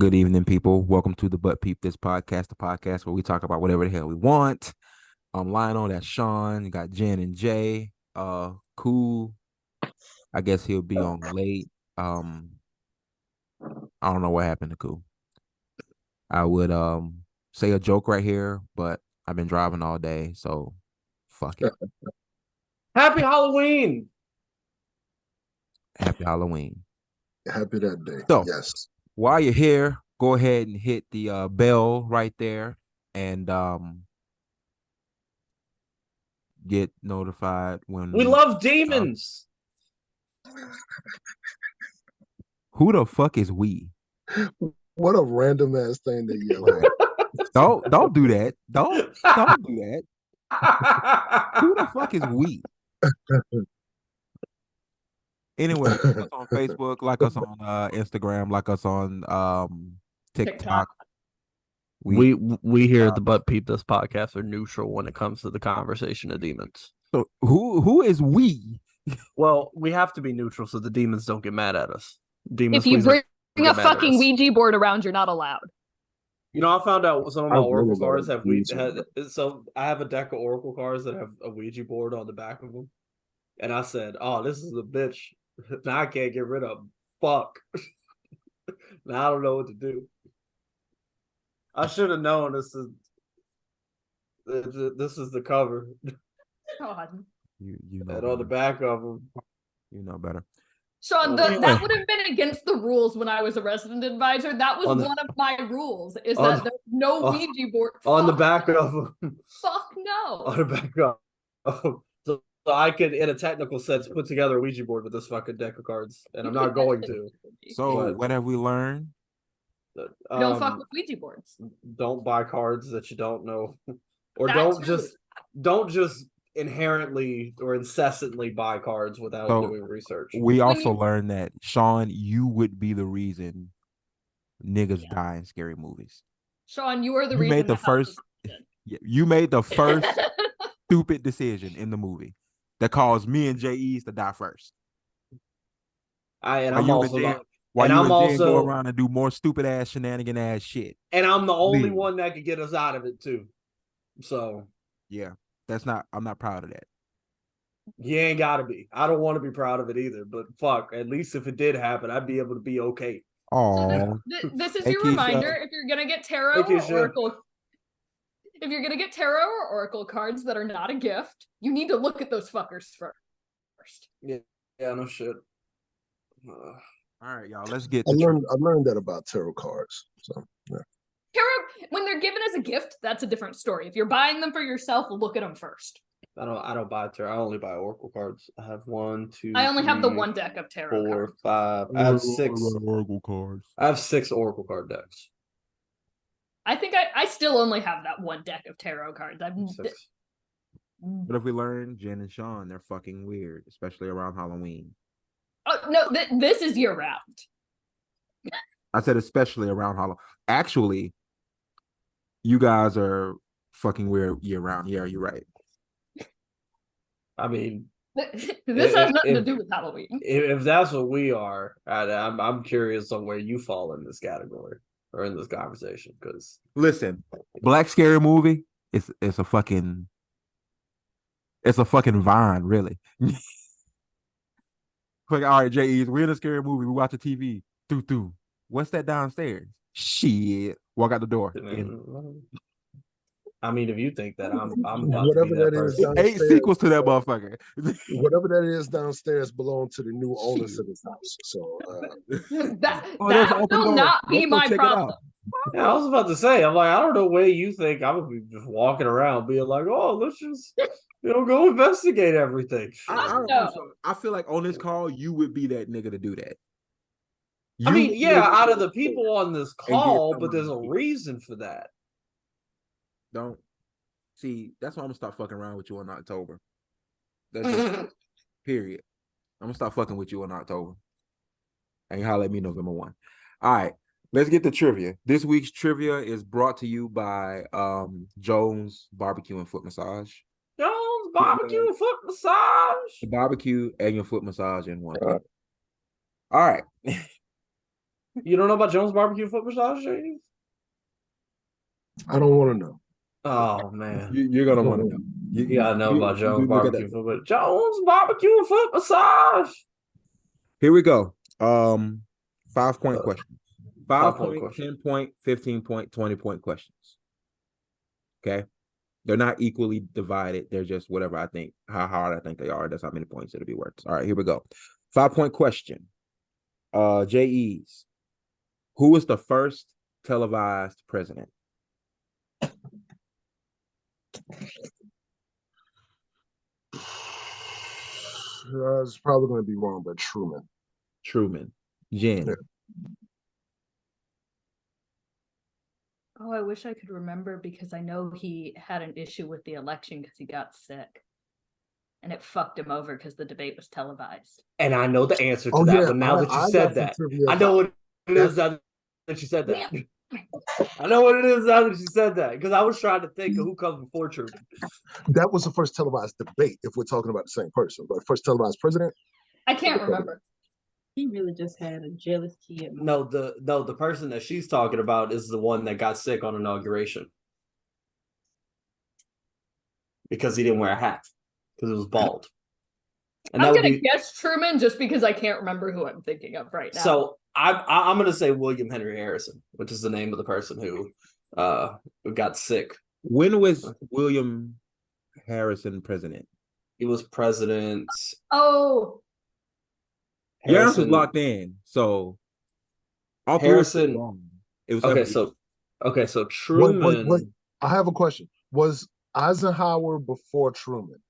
good evening, people. Welcome to the But Peep This podcast, the podcast where we talk about whatever the hell we want. I'm Lionel, that's Sean. You got Jen and Jay. Cool. I guess he'll be on late. I don't know what happened to Cool. I would say a joke right here, but I've been driving all day, so fuck it. Happy Halloween. Happy Halloween. Happy that day. So, yes. While you're here, go ahead and hit the bell right there and get notified when we love demons. Who the fuck is we? What a random ass thing to yell at. Don't do that. Don't do that. Who the fuck is we? Anyway, like us on Facebook, like us on Instagram, like us on TikTok. We here at the But Peep This podcast are neutral when it comes to the conversation of demons. So who is we? Well, we have to be neutral so the demons don't get mad at us. Demons, if you bring a fucking Ouija board around, you're not allowed. You know, I found out some of my Oracle cards have Ouija. so I have a deck of Oracle cards that have a Ouija board on the back of them, and I said, "Oh, this is a bitch. Now I can't get rid of them. Fuck. Now I don't know what to do. I should have known this is the cover." God. You know and on the back of them, you know better. Sean, that would have been against the rules when I was a resident advisor. That was one of my rules, is that there's no Ouija board. On the back of them. Fuck no. On the back of so I could, in a technical sense, put together a Ouija board with this fucking deck of cards, and I'm not going to. So what have we learned? Don't fuck with Ouija boards. Don't buy cards that you don't know, or That's don't just inherently or incessantly buy cards without doing research. We also learned that, Sean, you would be the reason niggas die in scary movies. Sean, you are the reason. You made the first stupid decision in the movie that caused me and J.E.'s to die first. I'm also go around and do more stupid ass shenanigan ass shit. And I'm the only one that could get us out of it too. So yeah. I'm not proud of that. You ain't gotta be. I don't want to be proud of it either, but fuck, at least if it did happen, I'd be able to be okay. Oh, so this is your reminder. If you're gonna get tarot or oracle cards that are not a gift, you need to look at those fuckers first. Yeah, no shit. All right, y'all. Let's get. I learned that about tarot cards. So yeah. Tarot, when they're given as a gift, that's a different story. If you're buying them for yourself, look at them first. I don't buy tarot. I only buy oracle cards. I have I only have the one deck of tarot 4, cards. 5. I have 6 oracle cards. I have 6 oracle card decks. I think I still only have that one deck of tarot cards. But if we learn, Jen and Sean, they're fucking weird, especially around Halloween. Oh no, this is year round. I said especially around Halloween. Actually, you guys are fucking weird year round. Yeah, you're right. I mean, this has nothing to do with Halloween. If that's what we are, I'm curious on where you fall in this category or in this conversation. Because listen, Black Scary Movie, it's a fucking vine, really. Like, all right, J.E.'s, we're in a scary movie. We watch the TV. Through. What's that downstairs? Shit. Walk out the door. I mean, if you think that, I'm whatever that is downstairs. 8 sequels to that motherfucker. Whatever that is downstairs belong to the new owners of this house. So that will not be my problem. Yeah, I was about to say, I'm like, I don't know where you think I would be just walking around being like, oh, let's just go investigate everything. I feel like on this call, you would be that nigga to do that. I mean, yeah, out of the people on this call, but there's a reason for that. Don't see. That's why I'm gonna stop fucking around with you in October. That's just period. I'm gonna stop fucking with you in October, and you holler at me November 1. All right, let's get to trivia. This week's trivia is brought to you by Jones Barbecue and Foot Massage. Jones Barbecue and Foot Massage. The barbecue and your foot massage in one. All right. You don't know about Jones barbecue foot massage, JD? I don't want to know. Oh man, You're gonna want to know. you gotta know about Jones look at barbecue that. foot. Jones barbecue foot massage. Here we go. 5-point questions. 5 5-point point, question. 10 point, 15 point, 20 point questions. Okay. They're not equally divided. They're just whatever I think, how hard I think they are. That's how many points it'll be worth. All right, here we go. 5-point question. JEs. Who was the first televised president? It's probably going to be wrong, but Truman. Truman. Jen. Yeah. Oh, I wish I could remember because I know he had an issue with the election because he got sick. And it fucked him over because the debate was televised. And I know the answer to Oh, that, yeah, but now that you I said got some that, trivia I know about what it is now that you said that. I know what it is now that you said that because I was trying to think of who comes before Truman. that was the first televised debate, if we're talking about the same person. But first televised president? I can't remember. He really just had a jealous kid. No, the person that she's talking about is the one that got sick on inauguration because he didn't wear a hat because it was bald. And I'm gonna guess Truman just because I can't remember who I'm thinking of right now. So I'm gonna say William Henry Harrison, which is the name of the person who got sick. When was William Harrison president? He was president. Oh, Your answer's locked in. So all Harrison. wrong. It was okay. So Truman. Wait. I have a question. Was Eisenhower before Truman?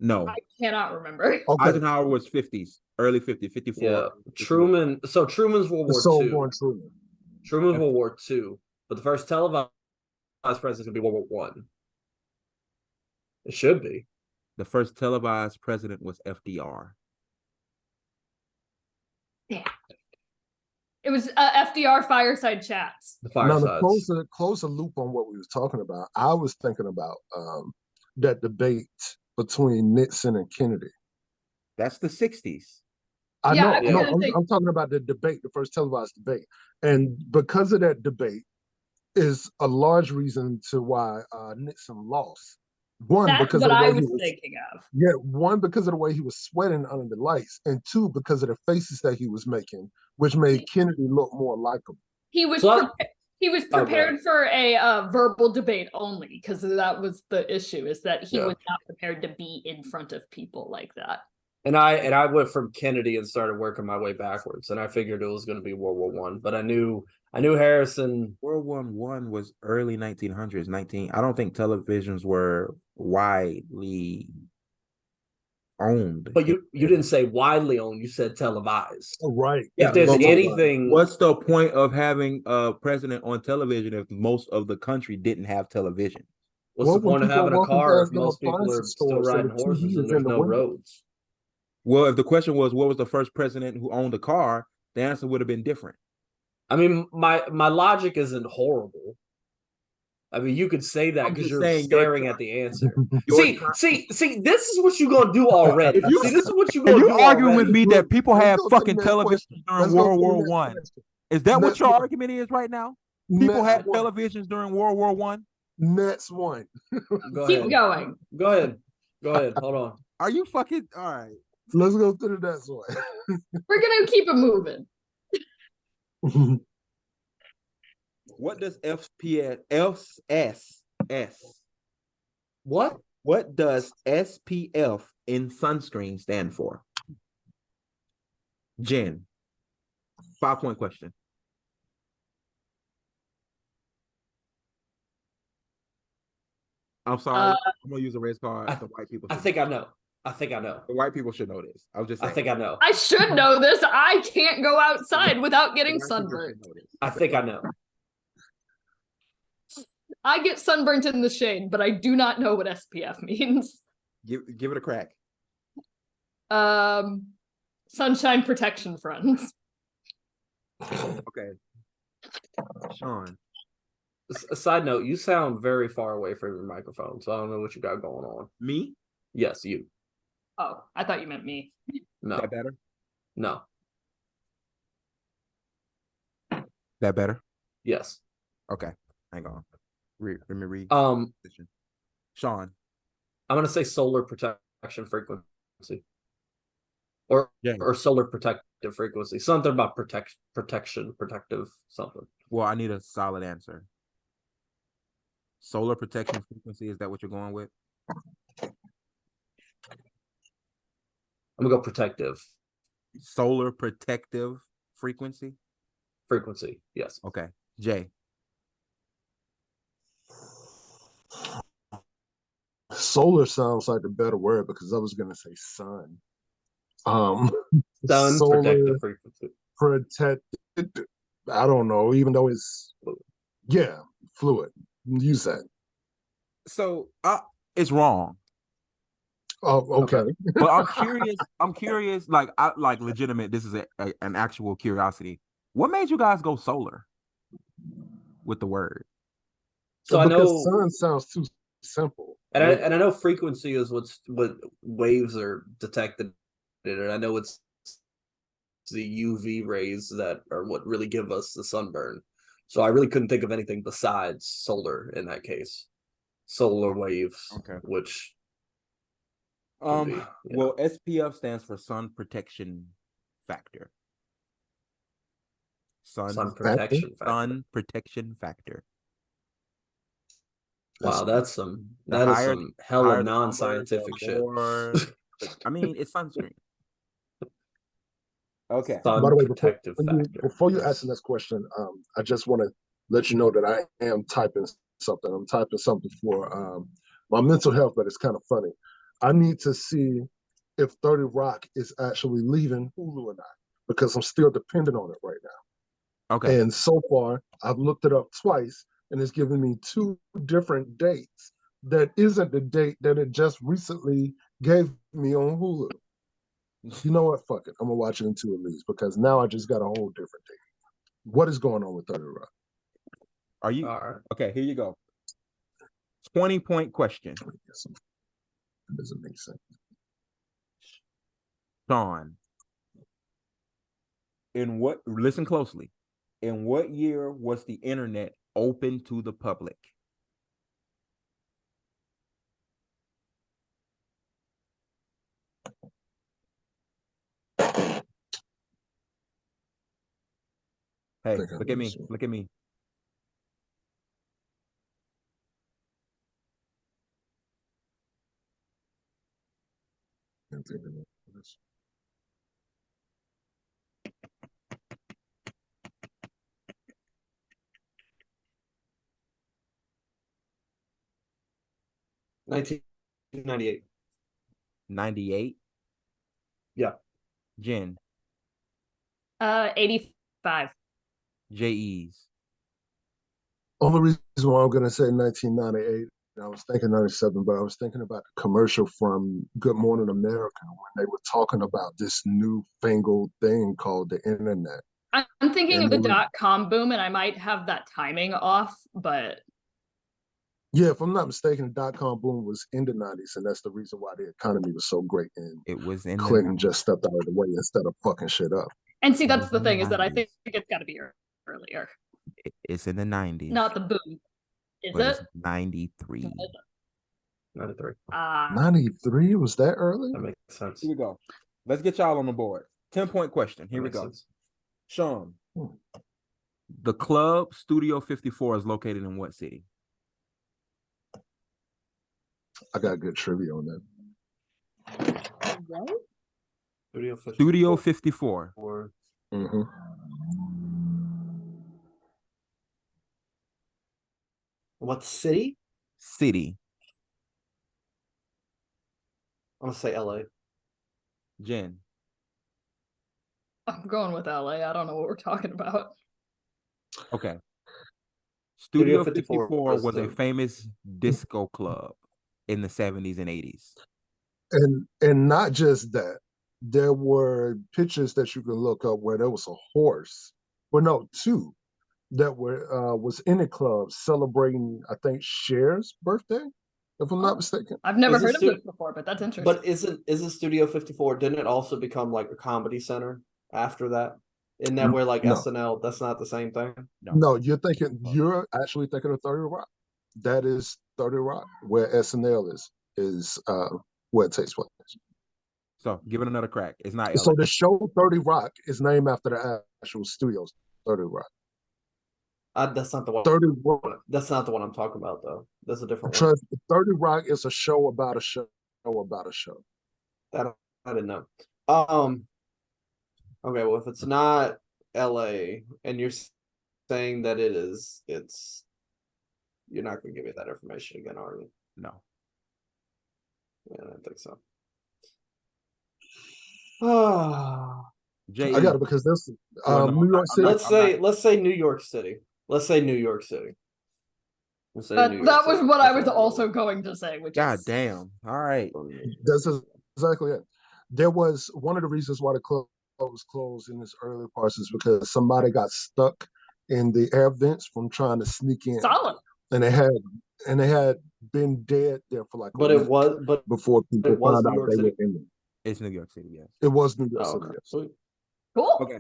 No, I cannot remember. Okay. Eisenhower was 50s, early 50s, 54. Yeah, 54. Truman. So Truman's World War II. Truman. Truman's World War II, but the first televised president could be World War I. It should be. The first televised president was FDR. Yeah. It was FDR fireside chats. The firesides. Now, to close a loop on what we was talking about, I was thinking about that debate between Nixon and Kennedy. That's the 60s. I'm talking about the debate, the first televised debate. And because of that debate is a large reason to why Nixon lost. That's what I was thinking of. Yeah, one, because of the way he was sweating under the lights, and two, because of the faces that he was making, which made Kennedy look more likable. He was prepared for a verbal debate only because that was the issue, is that he was not prepared to be in front of people like that. And I went from Kennedy and started working my way backwards, and I figured it was going to be World War I, but I knew Harrison. World War I was early 1900s. I don't think televisions were widely owned. But you didn't say widely owned. You said televised. Oh, right. If there's anything, what's the point of having a president on television if most of the country didn't have television? What's the point of having a car if most people are still riding horses and there's no roads? Well, if the question was what was the first president who owned a car, the answer would have been different. I mean, my logic isn't horrible. I mean, you could say that because you're staring at the answer. See, this is what you're gonna do already. This is what you're gonna do. You're arguing with me that people had fucking television during World War I. Is that what your argument is right now? People had televisions during World War I? Next one. Keep going. Go ahead. Hold on. Are you fucking all right? Let's go to the next one. We're gonna keep it moving. What does FSS? What does SPF in sunscreen stand for? Jen, 5-point question. I'm sorry. I'm gonna use a race card. The white people. I think I know. The white people should know this. I think I know. I should know this. I can't go outside without getting sunburned. I think I know. I get sunburnt in the shade, but I do not know what SPF means. Give it a crack. Sunshine protection friends. Okay. Sean. A side note, you sound very far away from your microphone, so I don't know what you got going on. Me? Yes, you. Oh, I thought you meant me. No. Is that better? No. That better? Yes. Okay. Hang on. Let me read. Sean. I'm gonna say solar protection frequency. Or Yeah. or solar protective frequency. Something about protection, protective something. Well, I need a solid answer. Solar protection frequency, is that what you're going with? I'm gonna go protective. Solar protective frequency? Frequency, yes. Okay. Jay. Solar sounds like a better word because I was gonna say sun. Sun solar protective frequency. protected. I don't know, even though it's fluid. Use that. So it's wrong. Oh, okay. But I'm curious, like legitimate, this is an actual curiosity. What made you guys go solar with the word? So because I know sun sounds too simple. and I know frequency is what waves are detected in, and I know it's the UV rays that are what really give us the sunburn. So I really couldn't think of anything besides solar in that case. Solar waves, Okay. which well, SPF stands for sun protection factor. Sun protection factor. Sun protection factor. Wow, that is some hella non-scientific shit. I mean, it's sunscreen. Okay. By the way, before you Yes. ask the next question, I just want to let you know that I am typing something. I'm typing something for my mental health, but it's kind of funny. I need to see if 30 Rock is actually leaving Hulu or not, because I'm still dependent on it right now. Okay. And so far, I've looked it up twice, and it's given me 2 different dates that isn't the date that it just recently gave me on Hulu. You know what? Fuck it. I'm gonna watch it in 2 at least, because now I just got a whole different date. What is going on with 30 Rock? Are you All right. okay? Here you go. 20-point question. It doesn't make sense. Sean, listen closely. In what year was the internet open to the public? Hey, look at me. Look at me. $1998. 98. Yeah. Jen. 85. J.E.'s. Only reason why I'm gonna say 1998. I was thinking 97, but I was thinking about the commercial from Good Morning America when they were talking about this newfangled thing called the internet. I'm thinking of the .com boom, and I might have that timing off, but yeah, if I'm not mistaken, the .com boom was in the 90s, and that's the reason why the economy was so great. And it was in Clinton just stepped out of the way instead of fucking shit up. And see, that's the thing, is that I think it's got to be earlier. It's in the 90s. Not the boom. Is it? 93. 93. 93? Was that early? That makes sense. Here we go. Let's get y'all on the board. 10-point question. Here we go. Sense. Sean, the club Studio 54 is located in what city? I got good trivia on that. What? Studio 54. Mm-hmm. What city? City. I'm gonna say LA. Jen. I'm going with LA. I don't know what we're talking about. Okay. Studio Studio 54 was the a famous disco club in the 70s and 80s. And not just that, there were pictures that you can look up where there was a horse, well, no, 2 that were was in a club celebrating, I think, Cher's birthday, if I'm not mistaken. I've never heard of this before, but that's interesting. But isn't Studio 54? Didn't it also become like a comedy center after that? Isn't that where like No. SNL? That's not the same thing. No, you're actually thinking of 30 Rock. That is 30 Rock, where SNL is where it takes place. So give it another crack. It's not LA. So the show 30 Rock is named after the actual studios, 30 Rock. That's not the one. 30 Rock. That's not the one I'm talking about, though. That's a different one. Trust, 30 Rock is a show about a show about a show. That I didn't know. Okay, well, if it's not LA and you're saying that it's you're not gonna give me that information again, are you? No. Yeah, I don't think so. Oh, J. I got it because this Well, no, New York City. let's say New York City. Let's say New York City. We'll say New York That was City. what I That's was all also know. going to say, which God is damn. All right. That's exactly it. There was one of the reasons why the club was closed in this early parts is because somebody got stuck in the air vents from trying to sneak in. solid. And they had been dead there for like a week before people found out they were in there. It's New York City, yes. It was New York City. Okay. Yes. Sweet. Cool. Okay.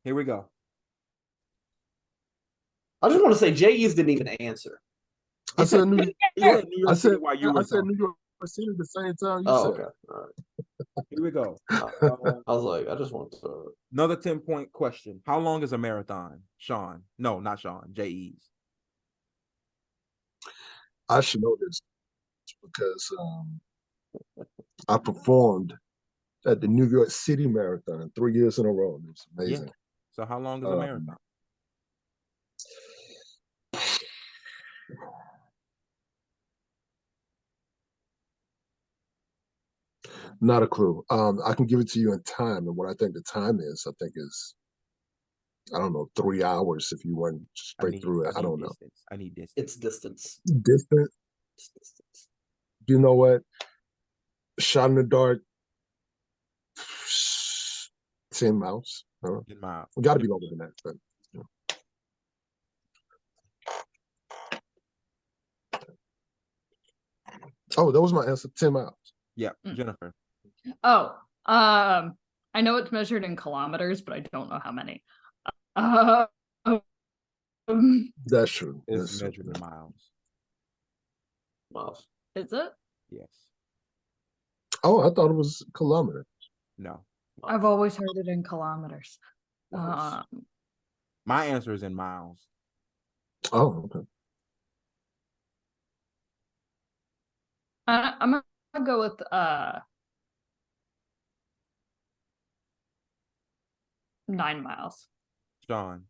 Here we go. I just want to say J.E.'s didn't even answer. I said New York. I said while you were I said New York City the same time you said. Okay. All right. Here we go. I was like, I just want to. Another 10-point question. How long is a marathon? Sean. No, not Sean. J.E.'s. I should know this because I performed at the New York City Marathon 3 years in a row. It was amazing. Yeah. So how long is a marathon? Not a clue. I can give it to you in time, and what I think the time is, I think is, I don't know, 3 hours if you went straight through it. I don't know. I need distance. It's distance. Distance. It's distance. You know what? Shot in the dark. 10 miles. 10 miles. Got to be longer than that. But, you know. Oh, that was my answer. 10 miles. Yeah, Jennifer. Oh, I know it's measured in kilometers, but I don't know how many. That's true. It's measured in miles. Miles. Is it? Yes. Oh, I thought it was kilometers. No. I've always heard it in kilometers. My answer is in miles. Oh, okay. I'm gonna go with 9 miles. Sean.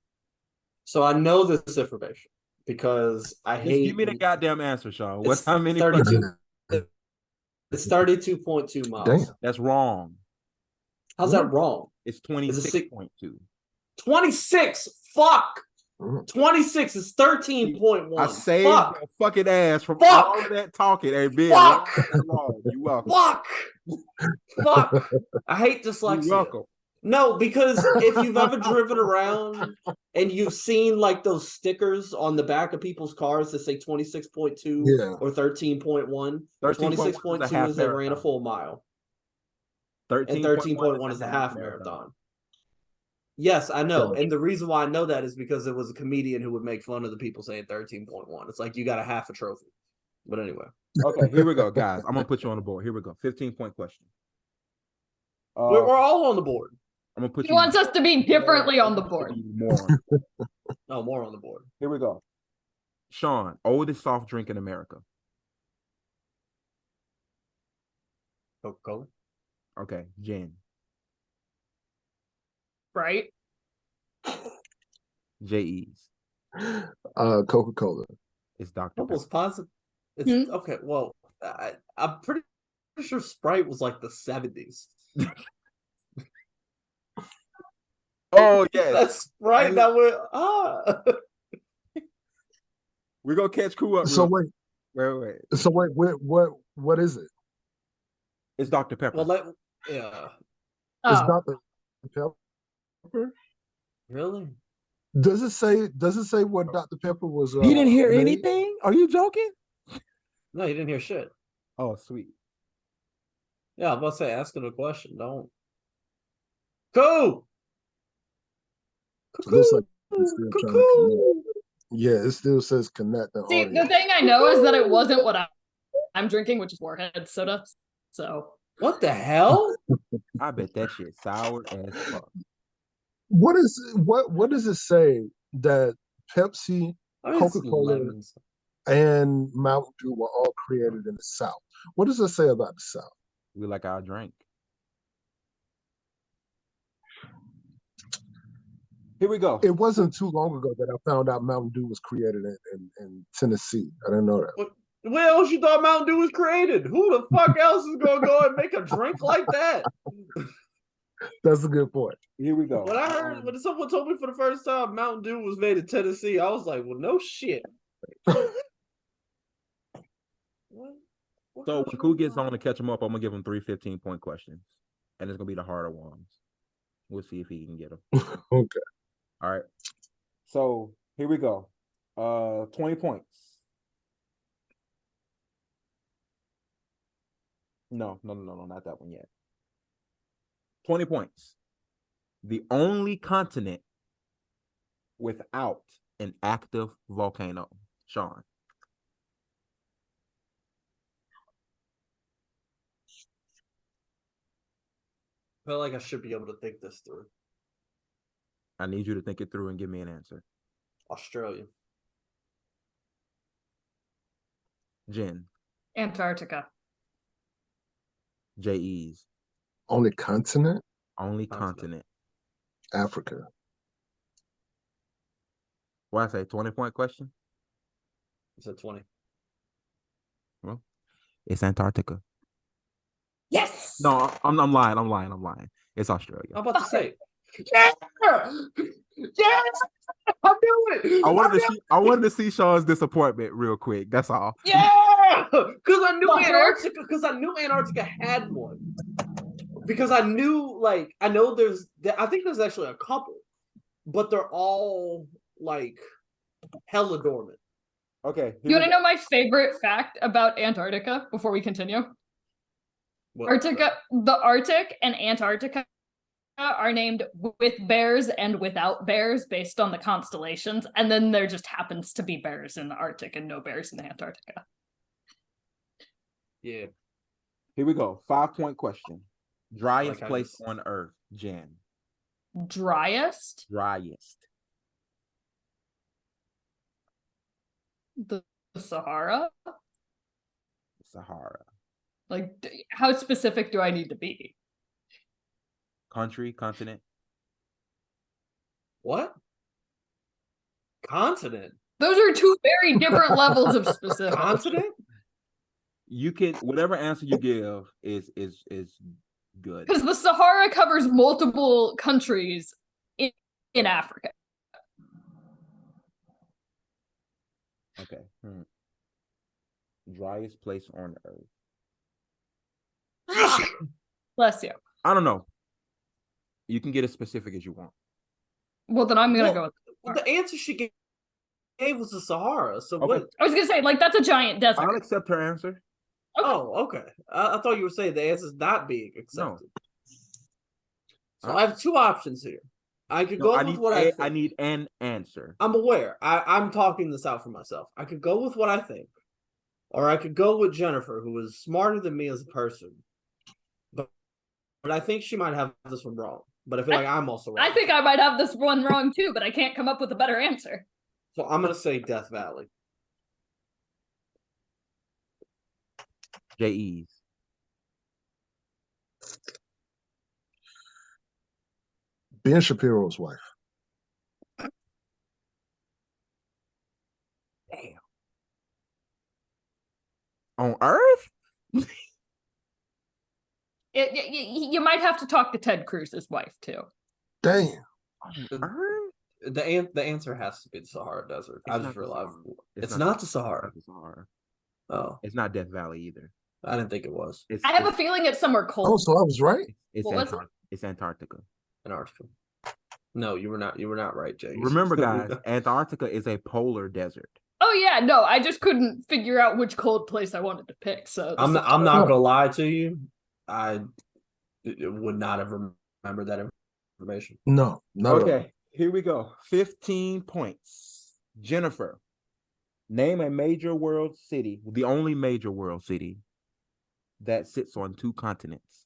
So I know this information because I Just hate. give me the goddamn answer, Sean. What's It's how many? 32. It's 32.2 miles. Damn. That's wrong. How's that wrong? It's 26.2. 26. Fuck. 26 is 13.1. I saved Fuck. your fucking ass from Fuck. all of that talking. Hey, Ben, Fuck. wrong. You welcome. Fuck. Fuck. I hate dyslexia. You welcome. No, because if you've ever driven around and you've seen like those stickers on the back of people's cars that say 26.2 or 13.1, 26.2 is they ran a full mile. 13.1 is a half marathon. Yes, I know. And the reason why I know that is because it was a comedian who would make fun of the people saying 13.1. It's like you got a half a trophy. But anyway. Okay, here we go, guys. I'm going to put you on the board. Here we go. 15-point question. We're all on the board. I'm gonna put He wants us to be differently on the board. More. No, more on the board. Here we go. Sean, oldest soft drink in America. Coca-Cola. Okay, Jen. Right? J.E.'s. Coca-Cola. It's Dr. Almost positive. It's okay. Well, I'm pretty sure Sprite was like the 70s. Oh yes, that's right. That we're we're gonna catch Koo up. So wait. So wait, what is it? It's Dr. Pepper. Well, yeah. It's Dr. Pepper. Really? Does it say what Dr. Pepper was? He didn't hear anything. Are you joking? No, you didn't hear shit. Oh, sweet. Yeah, I'm about to say, asking a question. Don't. Cool. It looks like it's Cuckoo, still trying to connect. cuckoo. Yeah, it still says connect the See, audio. the thing I know is that it wasn't what I'm drinking, which is Warhead soda. So What the hell? I bet that shit sour as fuck. What does it say that Pepsi, I mean, it's Coca-Cola, lemons. and Mountain Dew were all created in the South? What does it say about the South? We like our drink. Here we go. It wasn't too long ago that I found out Mountain Dew was created in Tennessee. I didn't know that. Where else you thought Mountain Dew was created? Who the fuck else is gonna go and make a drink like that? That's a good point. Here we go. When I heard when someone told me for the first time Mountain Dew was made in Tennessee, I was like, well, no shit. What So when Cool gets on to catch him up, I'm gonna give him 3 15-point questions, and it's gonna be the harder ones. We'll see if he can get them. Okay. All right. So here we go. 20 points. No, not that one yet. 20 points. The only continent without an active volcano. Sean. I feel like I should be able to think this through. I need you to think it through and give me an answer. Australia. Jen. Antarctica. J.E.'s. Only continent? Only continent. Africa. What I say, 20-point question? You said 20. Well, it's Antarctica. Yes. No, I'm lying. It's Australia. I'm about to say. Yeah. Yes. I knew it. I wanted to see Sean's disappointment real quick. That's all. Yeah, because I knew Fucker. Antarctica. Because I knew Antarctica had one. Because I knew, like, I know I think there's actually a couple, but they're all like hella dormant. Okay. You want to know my favorite fact about Antarctica before we continue? The Arctic and Antarctica are named with bears and without bears based on the constellations, and then there just happens to be bears in the Arctic and no bears in Antarctica. Yeah. Here we go. 5-point question. Driest Like place on Earth, Jen. Driest? Driest. The Sahara? Sahara. Like, how specific do I need to be? Country, continent. What? Continent? Those are two very different levels of specific. Continent? You can, whatever answer you give is good. Because the Sahara covers multiple countries in Africa. Okay. Driest place on Earth. Bless you. I don't know. You can get as specific as you want. Well, then I'm gonna go with the answer she gave was the Sahara. So Okay. what? I was gonna say, like, that's a giant desert. I'll accept her answer. Okay. Oh, okay. I thought you were saying the answer's not being accepted. So I have two options here. I could go with what I think. I need an answer. I'm aware. I'm talking this out for myself. I could go with what I think, or I could go with Jennifer, who is smarter than me as a person. But I think she might have this one wrong. But I feel like I'm also wrong. I think I might have this one wrong too, but I can't come up with a better answer. So I'm gonna say Death Valley. J.E.'s. Ben Shapiro's wife. Damn. On Earth? You might have to talk to Ted Cruz's wife too. Damn. On Earth? The answer has to be the Sahara Desert. I just realized it's not the Sahara. It's not the Sahara. Oh, It's not Death Valley either. I didn't think it was I have a feeling it's somewhere cold. Oh, so I was right. It's It's Antarctica. Antarctica. No, you were not. You were not right, Jay. Remember, guys, Antarctica is a polar desert. Oh yeah, no, I just couldn't figure out which cold place I wanted to pick. So I'm not gonna lie to you. I would not have remembered that information. No, not at all. Okay, Here we go. 15 points. Jennifer, name a major world city, the only major world city that sits on 2 continents.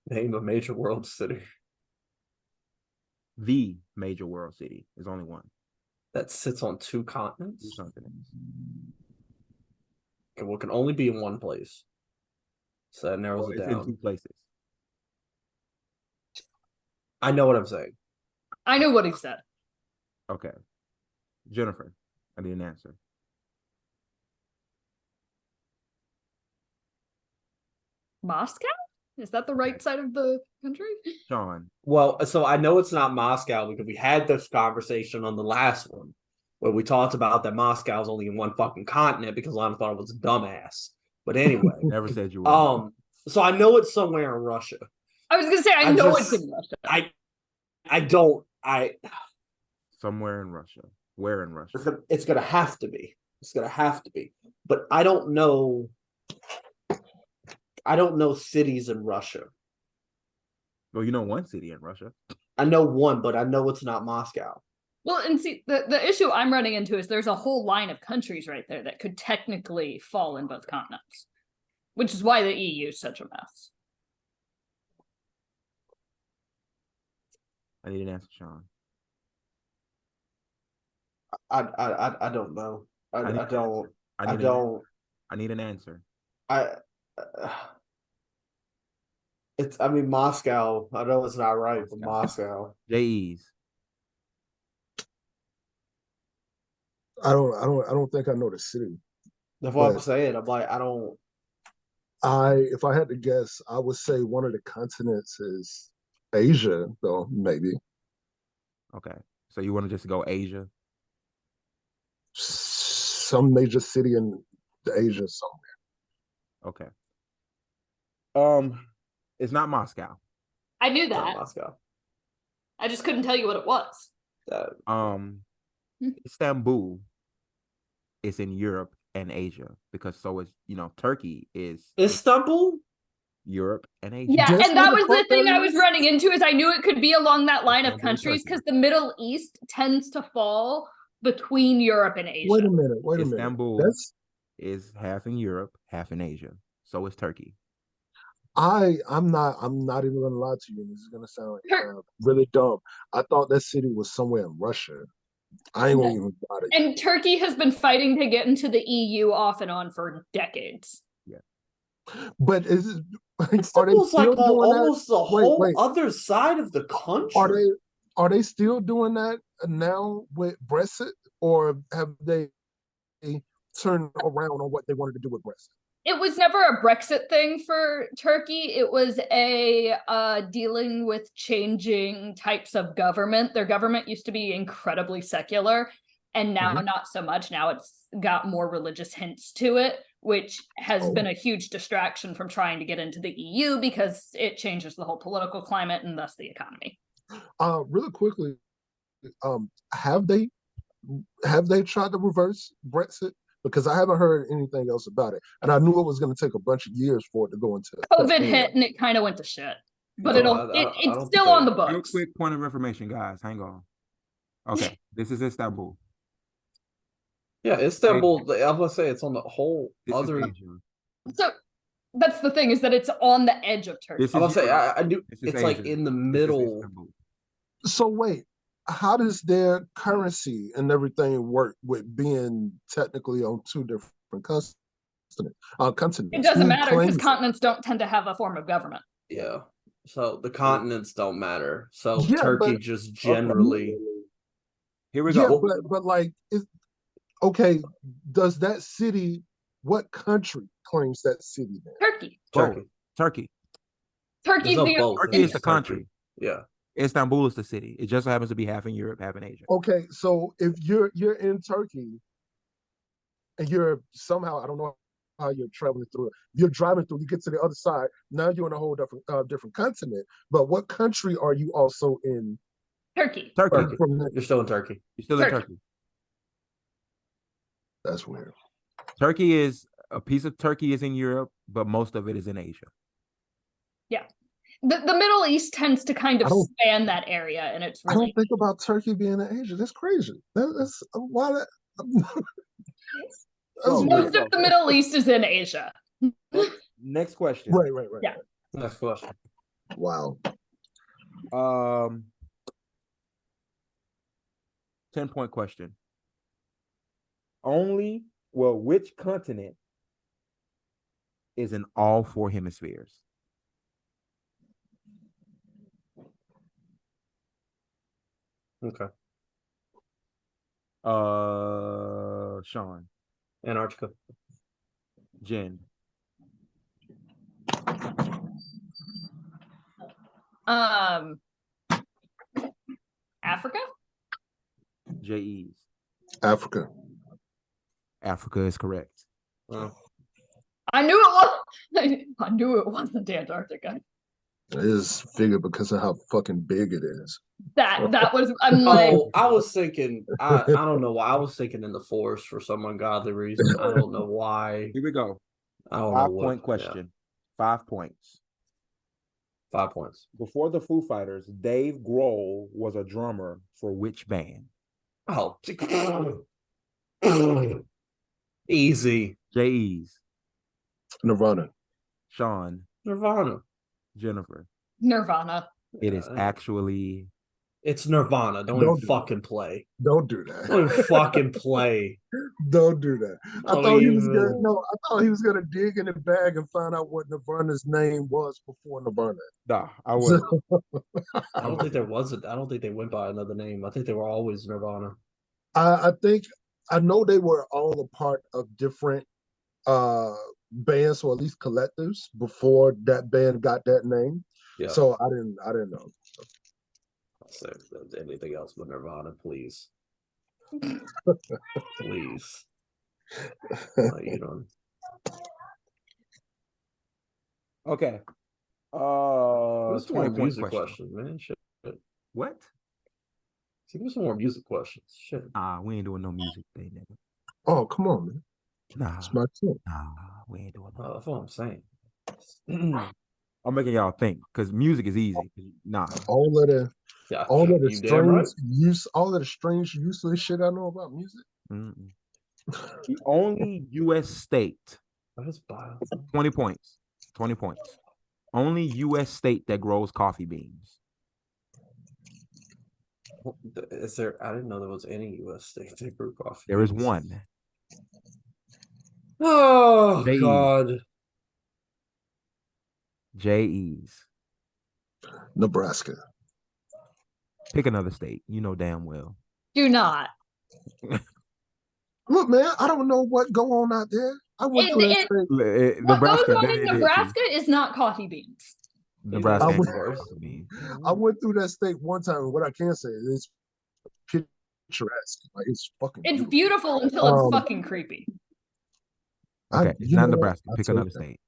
Name a major world city The major world city. There's only one. that sits on 2 2 continents. continents. Okay, well, it can only be in one place. So that narrows Well, it it's in down. 2 places. I know what I'm saying. I know what he said. Okay. Jennifer, I need an answer. Moscow? Is that the right side of the country? Sean, Well, so I know it's not Moscow because we had this conversation on the last one where we talked about that Moscow is only in one fucking continent because Lana thought it was a dumbass. But anyway, never said you were. so I know it's somewhere in Russia. I was gonna say I know it's in Russia. I don't. Somewhere in Russia. Where in Russia? It's gonna have to be. It's gonna have to be. But I don't know. I don't know cities in Russia. Well, you know one city in Russia. I know one, but I know it's not Moscow. Well, and see, the issue I'm running into is there's a whole line of countries right there that could technically fall in both continents, which is why the EU is such a mess. I need an answer, Sean. I don't know. I don't. I need an answer. It's. I mean, Moscow. I know it's not right, but Moscow. JE's. I don't think I know the city. That's what I'm saying. I'm like, I don't. If I had to guess, I would say one of the continents is Asia, though, maybe. Okay. So you want to just go Asia? Some major city in Asia somewhere. Okay. It's not Moscow. I knew It's not that. Moscow. I just couldn't tell you what it was. Istanbul is in Europe and Asia because so is, Turkey is Istanbul? Europe and Asia. Yeah, Guess and that where the was the fuck thing that I was is? running into is I knew it could be along that line of Istanbul, countries Turkey. because the Middle East tends to fall between Europe and Asia. Wait a minute. Istanbul That's is half in Europe, half in Asia. So is Turkey. I'm not even gonna lie to you. This is gonna sound really dumb. I thought that city was somewhere in Russia. I ain't gonna even lie to you. And Turkey has been fighting to get into the EU off and on for decades. But are they Istanbul's still like doing almost that? the whole Wait. other side of the country. Are they still doing that now with Brexit, or have they turned around on what they wanted to do with Brexit? It was never a Brexit thing for Turkey. It was a dealing with changing types of government. Their government used to be incredibly secular, and now not so much. Now it's got more religious hints to it, which has been a huge distraction from trying to get into the EU because it changes the whole political climate and thus the economy. Really quickly, have they tried to reverse Brexit? Because I haven't heard anything else about it, and I knew it was going to take a bunch of years for it to go into COVID hit and it kind of went to shit, but No, it's still on the books. Real quick point of information, guys. Hang on. Okay, this is Istanbul. Yeah, Istanbul. I'm gonna say it's on the whole This other. is Asia. So that's the thing is that it's on the edge of Turkey. This I'm is gonna say Europe. I do. This is It's like Asia. in the This is middle. Istanbul. So wait, how does their currency and everything work with being technically on 2 different continents? It doesn't Who matter because claims it? continents don't tend to have a form of government. Yeah. So the continents don't matter. So Yeah, Turkey but- just generally. Here we Yeah, go. but like, okay, does that city? What country claims that city then? Turkey. Turkey. Turkey. Turkey's There's no the both. Turkey is It's the Turkey. country. Yeah. Istanbul is the city. It just so happens to be half in Europe, half in Asia. Okay, so if you're in Turkey and you're somehow, I don't know how you're traveling through it. You're driving through, you get to the other side. Now you're in a whole different continent. But what country are you also in? Turkey. Turkey. You're still in Turkey. You're still in Turkey. Turkey. That's weird. Turkey is a piece of Turkey is in Europe, but most of it is in Asia. Yeah. The Middle East tends to kind I of don't- span that area, and it's I don't really think about Turkey being in Asia. That's crazy. That's why that. So, That's most weird. of the Middle East is in Asia. next question. Right. Yeah. Next question. Wow. 10-point question. Which continent is in all 4 hemispheres? Okay. Sean, Antarctica. Jen, Africa? J.E.'s. Africa. Africa is correct. Oh. I knew it was. I knew it wasn't Antarctica. It is figured because of how fucking big it is. That was. I'm like, Oh, I was thinking. I don't know why. I was thinking in the forest for some ungodly reason. I don't know why. Here we go. I don't know 5-point what. question. 5 points. 5 points. Before the Foo Fighters, Dave Grohl was a drummer for which band? Oh, easy. J.E.'s. Nirvana. Sean, Nirvana. Jennifer. Nirvana. It is actually. It's Nirvana. Don't Don't even do fucking play. Don't do that. Don't even fucking play. Don't do that. I Don't thought he was gonna even- no. I thought he was gonna dig in the bag and find out what Nirvana's name was before Nirvana. Nah, I wasn't. I don't think there wasn't. I don't think they went by another name. I think they were always Nirvana. I think I know they were all a part of different bands or at least collectives before that band got that name. Yeah. So I didn't know. I'll say if there's anything else but Nirvana, please. Please. You know. Okay. Give us some more 20-point music question. questions, man. Shit. What? Give us some more music questions. Shit. We ain't doing no music thing, nigga. Oh, come on, man. Nah, It's my tune. we ain't doing that. That's what I'm saying. I'm making y'all think because music is easy. Nah, All of the Yeah, all sure. of the You damn right. all of the strange useless shit I know about music. mm-mm. The only U.S. state. What is bio? 20 points. 20 points. Only U.S. state that grows coffee beans. Is there? I didn't know there was any U.S. state that grew coffee. There is beans. one. Oh J.E. God. J.E.'s. Nebraska. Pick another state. You know damn well. Do not. Look, man, I don't know what go on out there. I went through that state. What Nebraska. goes on in Nebraska is not coffee beans. Nebraska. I ain't was- got coffee beans. I went through that state one time, and what I can say is picturesque. Like it's fucking. It's beautiful until it's fucking creepy. Okay, it's not Nebraska. Pick another state.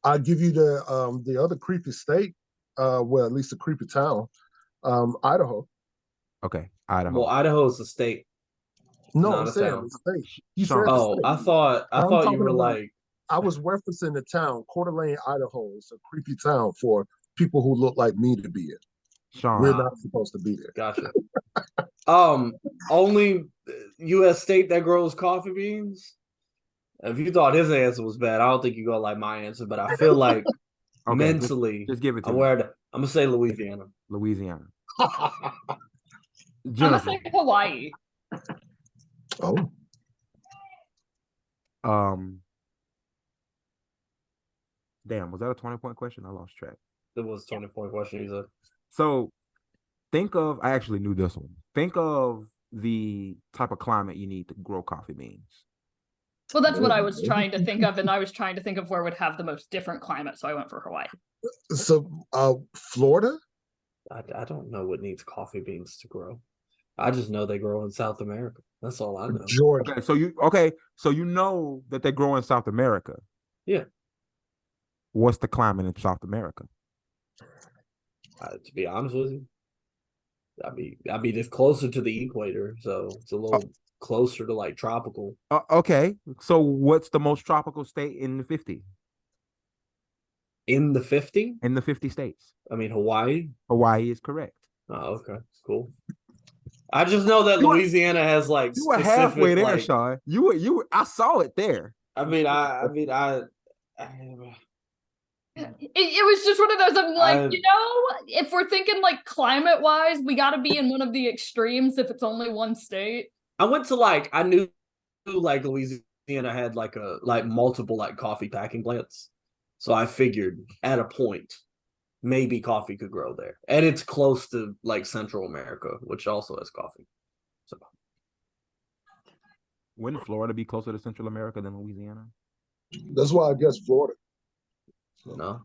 I'll give you the other creepy state, well, at least a creepy town, Idaho. Okay, Idaho. Well, Idaho is the state. No, Not I'm a saying town. the state. Sean. Said the Oh, state. I thought I'm you talking were about- like. I was referencing the town, Coeur d'Alene, Idaho. It's a creepy town for people who look like me to be it. Sean. We're not supposed to be there. Gotcha. Only U.S. state that grows coffee beans. If you thought his answer was bad, I don't think you're gonna like my answer. But I feel like Okay, mentally, just give it to I'm me. I'm gonna say Louisiana. Louisiana. I'm gonna Jennifer. say Hawaii. Oh, Damn, was that a 20-point question? I lost track. It was a 20-point question. He said. So I actually knew this one. Think of the type of climate you need to grow coffee beans. Well, that's what I was trying to think of, and I was trying to think of where would have the most different climate, so I went for Hawaii. so Florida? I don't know what needs coffee beans to grow. I just know they grow in South America. That's all I know. Georgia. So you know that they grow in South America. Yeah. What's the climate in South America? To be honest with you, I mean, it's closer to the equator, so it's a little closer to like tropical. Okay, so what's the most tropical state in the 50? In the 50? In the 50 states. I mean, Hawaii. Hawaii is correct. Oh, okay, cool. I just know that Louisiana has like You were specific, halfway there, like, Sean. You were. I saw it there. I It was just one of those. I'm like, if we're thinking like climate wise, we got to be in one of the extremes if it's only one state. went to I knew like Louisiana had like multiple like coffee packing plants, so I figured at a point maybe coffee could grow there, and it's close to like Central America, which also has coffee. So wouldn't Florida be closer to Central America than Louisiana? That's why I guess Florida. No.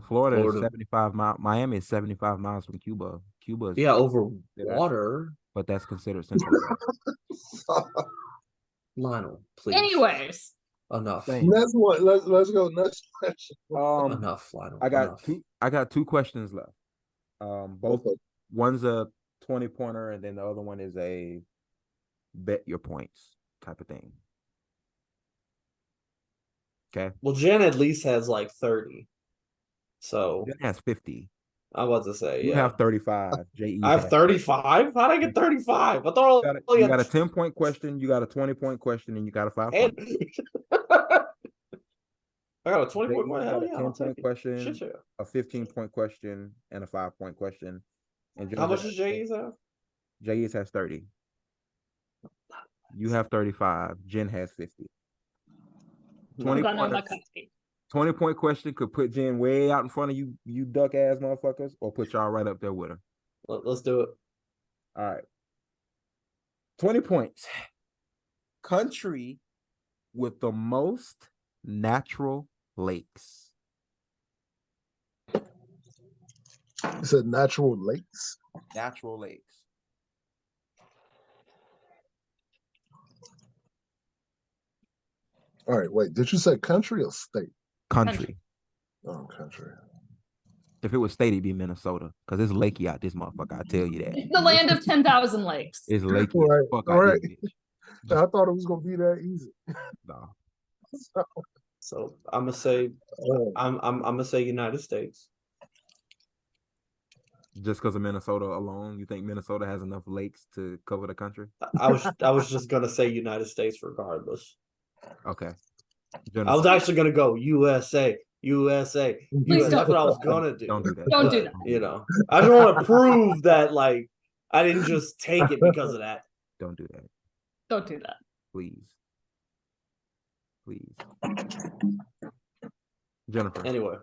Florida is 75 miles. Miami is 75 miles from Cuba. Cuba is over water, but that's considered Central America. Lionel, please. Anyways, enough. Next one. Let's go. Next question. Enough, Lionel. I got two questions left. Both one's a 20-pointer, and then the other one is a bet your points type of thing. Okay. Well, Jen at least has like 30. So Jen has 50. I was to say, You have 35. I have 35? How'd I get 35? I thought you got a 10-point question, you got a 20-point question, and you got a 5-point. I got a 20-point question. Hell yeah, 10-point question, Shit, yeah. a 15-point question, and a 5-point question. And how much does J.E.'s have? J.E.'s has 30. You have 35. Jen has 50. 20-point question could put Jen way out in front of you, you duck ass motherfuckers, or put y'all right up there with her. Let's do it. All right. 20 points. Country with the most natural lakes. You said natural lakes? Natural lakes. All right, wait. Did you say country or state? Country. Oh, country. If it was state, it'd be Minnesota, because it's lakey out this motherfucker. I tell you that. It's the land of 10,000 lakes. It's lakey right. as fuck All out right. this bitch. I thought it was gonna be that easy. No. So I'm gonna say, I'm gonna say United States. Just because of Minnesota alone, you think Minnesota has enough lakes to cover the country? I was just gonna say United States regardless. Okay. I was actually gonna go USA. That's what I was gonna do. Don't do that. Don't do that. I just want to prove that I didn't just take it because of that. Don't do that. Don't do that. Please. Jennifer. Anyway.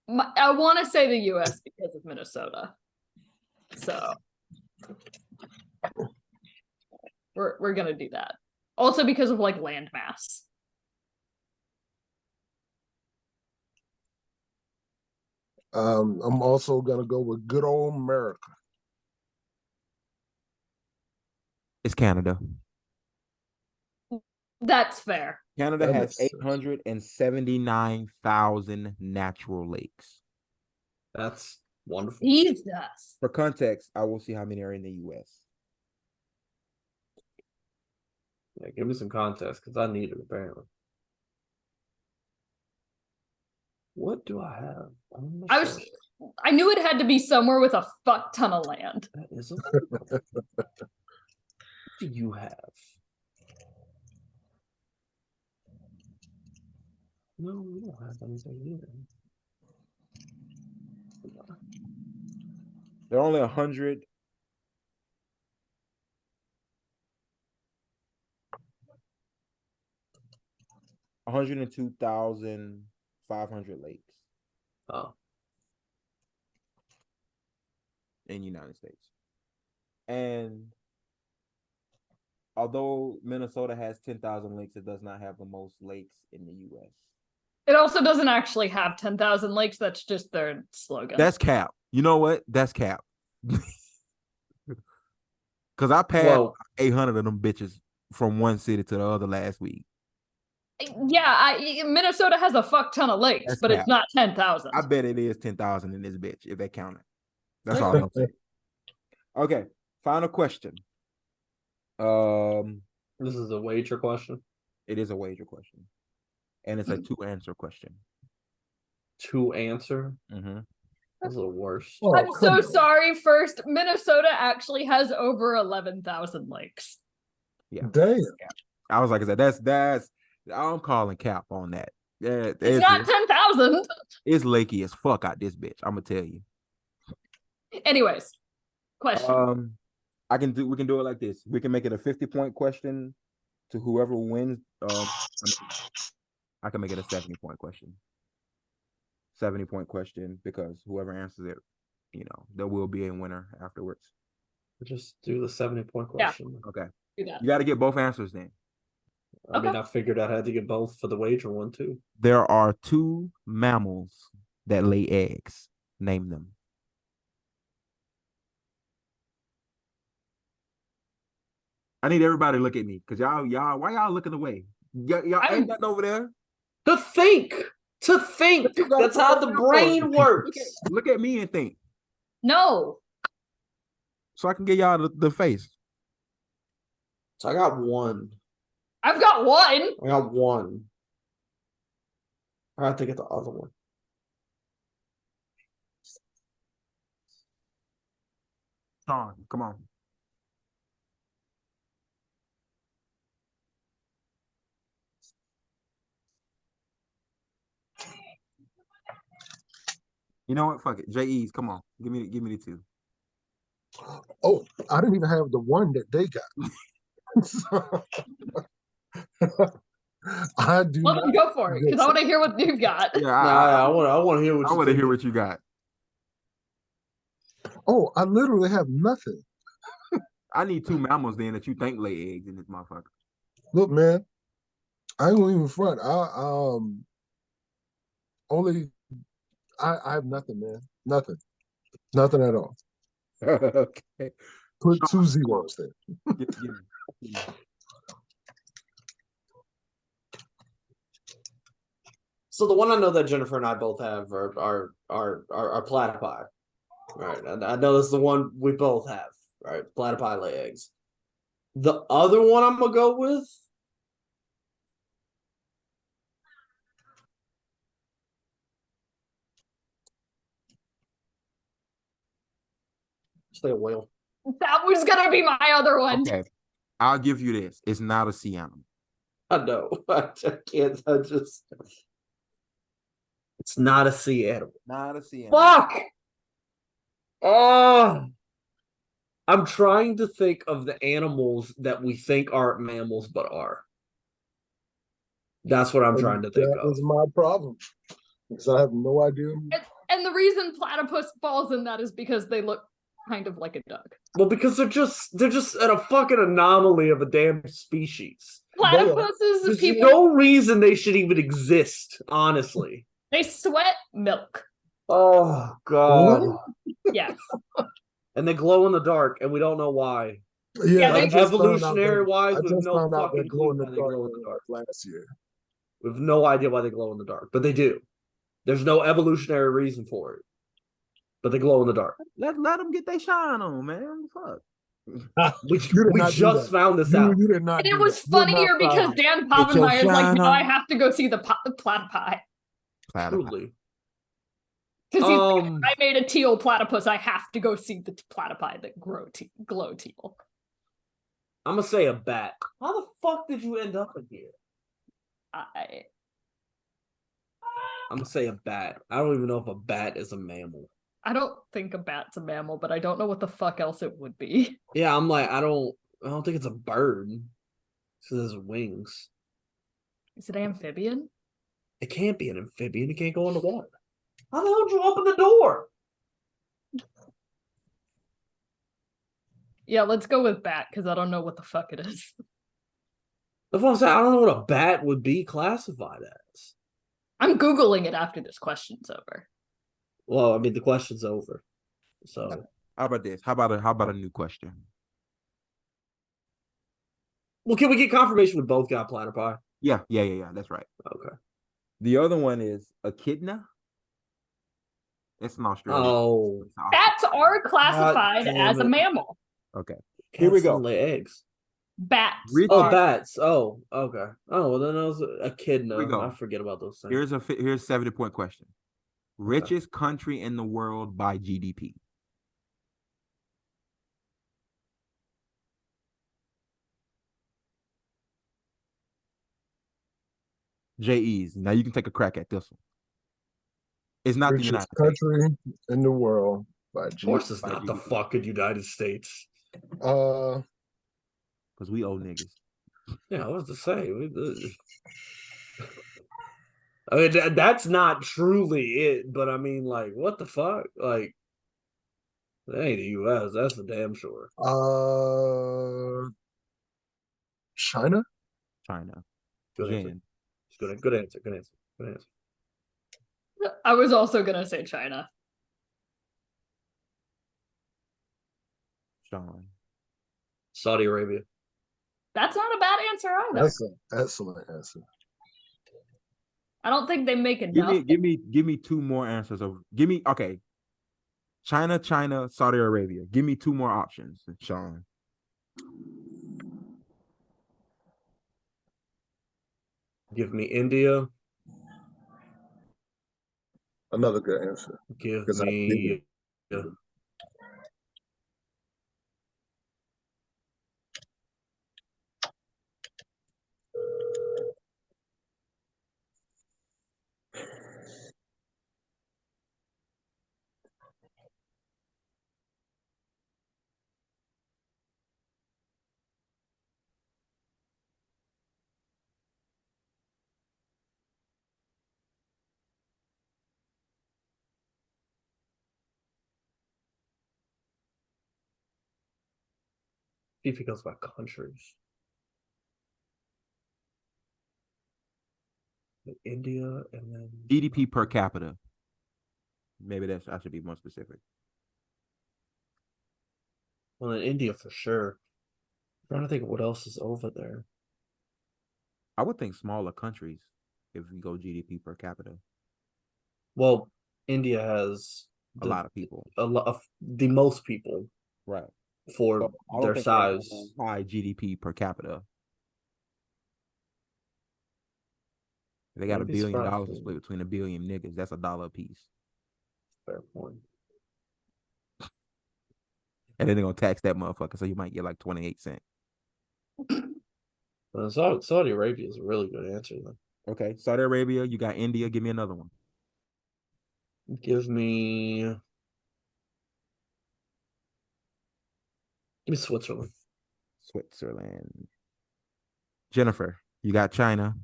I want to say the U.S. because of Minnesota. So we're gonna do that. Also because of land mass. I'm also gonna go with good old America. It's Canada. That's fair. Canada has 879,000 natural lakes. That's wonderful. Jesus. For context, I will see how many are in the U.S. Yeah, give me some context because I need it apparently. What do I have? I knew it had to be somewhere with a fuck ton of land. That is what do you have? No, we don't have anything either. There are only 100. $102,500 lakes. Oh. In the United States. And although Minnesota has 10,000 lakes, it does not have the most lakes in the U.S. It also doesn't actually have 10,000 lakes. That's just their slogan. That's cap. You know what? That's cap. Because I passed 800 of them bitches from one city to the other last week. Yeah, Minnesota has a fuck ton of lakes, but it's not 10,000. I bet it is 10,000 in this bitch, if they count it. That's all I'm saying. Okay, final question. This is a wager question. It is a wager question, and it's a 2-answer question. 2 answer. Mm-hmm. That's the worst. Oh, I'm so come on. sorry. First, Minnesota actually has over 11,000 lakes. Yeah. Damn. I was like, that's. I'm calling cap on that. Yeah, It's not 10,000. It's lakey as fuck out this bitch. I'm gonna tell you. Anyways, question. We can do it like this. We can make it a 50-point question to whoever wins. I can make it a 70-point question. 70-point question because whoever answers it, there will be a winner afterwards. Just do the 70-point Yeah. question. Okay. Do that. You got to get both answers then. I mean, Okay. I figured I had to get both for the wager one too. There are 2 mammals that lay eggs. Name them. I need everybody to look at me because y'all, why y'all looking away? Y'all ain't nothing over there. To think. That's how the brain works. Look at me and think. No. So I can get y'all the face. So I got 1. I've got one. I got 1. I have to get the other one. Sean, come on. You know what? Fuck it. JE's, come on. Give me the 2. Oh, I didn't even have the one that they got. So, I do Let not them go for it because I want to hear what you've got. Yeah, I want to hear what I you want to hear what you got. Oh, I literally have nothing. I need 2 mammals then that you think lay eggs in this motherfucker. Look, man, I ain't gonna even front. I have nothing, man. Nothing at all. Okay. Put 2 zeros there. Give me. So the one I know that Jennifer and I both have are platypi. Right. And I know this is the one we both have. Right. Platypi lay eggs. The other one I'm gonna go with. Say a whale. That was gonna be my other one. Okay. I'll give you this. It's not a sea animal. I know. I can't. It's not a sea animal. Not a sea animal. Fuck. Oh. I'm trying to think of the animals that we think aren't mammals but are. That's what I'm trying to think That of. is my problem. Because I have no idea. And the reason platypus falls in that is because they look kind of like a duck. Well, because they're just at a fucking anomaly of a damn species. Platypuses, There's people, no reason they should even exist, honestly. they sweat milk. Oh God. What? Yes. And they glow in the dark, and we don't know why. Yeah, Like they- evolutionary wise, I we have just no found out they fucking glow clue in the why they glow in dark the dark. last year. We have no idea why they glow in the dark, but they do. There's no evolutionary reason for it. But they glow in the dark. Let them get their shine on, man. Fuck. We You did not do just that. found this out. You did not. And it do was that. You're not funnier proud because of it. Dan Get your Povenmire is like, shine now on. I have to go see the platypi. Truly. Because he's like, I made a teal platypus. I have to go see the platypi that glow teal. I'm gonna say a bat. How the fuck did you end up in here? I I'm gonna say a bat. I don't even know if a bat is a mammal. don't think a bat's a mammal, but I don't know what the fuck else it would be. Yeah, I'm like, I don't think it's a bird. It has wings. Is it amphibian? It can't be an amphibian. It can't go in the water. How the hell did you open the door? Yeah, let's go with bat because I don't know what the fuck it is. That's what I'm saying. I don't know what a bat would be classified as. I'm Googling it after this question's over. Well, I mean, the question's over. So How about this? How about a new question? well, can we get confirmation we both got platypi? Yeah. That's right. Okay. The other one is echidna. It's an Australian. Oh, Bats are classified damn as a it. mammal. Okay. Here we cats go. don't lay eggs. Bats. Rich- Oh, are- bats. Oh, okay. Oh, well, then I was a kid Here we now. go. I forget about those things. Here's a 70-point question. Richest country in the world by GDP. JEs. Now you can take a crack at this one. It's not the Richest United States. country in the world by Of course, it's by not the GDP. fucking United States. Uh, Because we owe niggas. Yeah, I was to say. I mean, that's not truly it, but I mean, like, what the fuck? Like, that ain't the U.S. That's for damn sure. China. China. Good answer. Jen. Good answer. Good answer. Good answer. I was also gonna say China. Sean. Saudi Arabia. That's not a bad answer either. That's an excellent answer. I don't think they make enough. Give me two more answers of okay. China, Saudi Arabia. Give me two more options, Sean. Give me India. Another good answer. Give 'Cause I me. See if it goes by countries. India and then GDP per capita. Maybe I should be more specific. well, in India for sure. I'm trying to think of what else is over there. I would think smaller countries if we go GDP per capita. Well, India has A lot of people. a lot of the most people Right. for So I don't their think size. they have high GDP per capita. They got Maybe $1 billion surprised to me. split between 1 billion niggas. That's $1 a piece. Fair point. And then they're gonna tax that motherfucker, so you might get like 28 cents. Saudi Arabia is a really good answer then. Okay. Saudi Arabia, you got India. Give me another one. Give me Switzerland. Switzerland. Jennifer, you got China.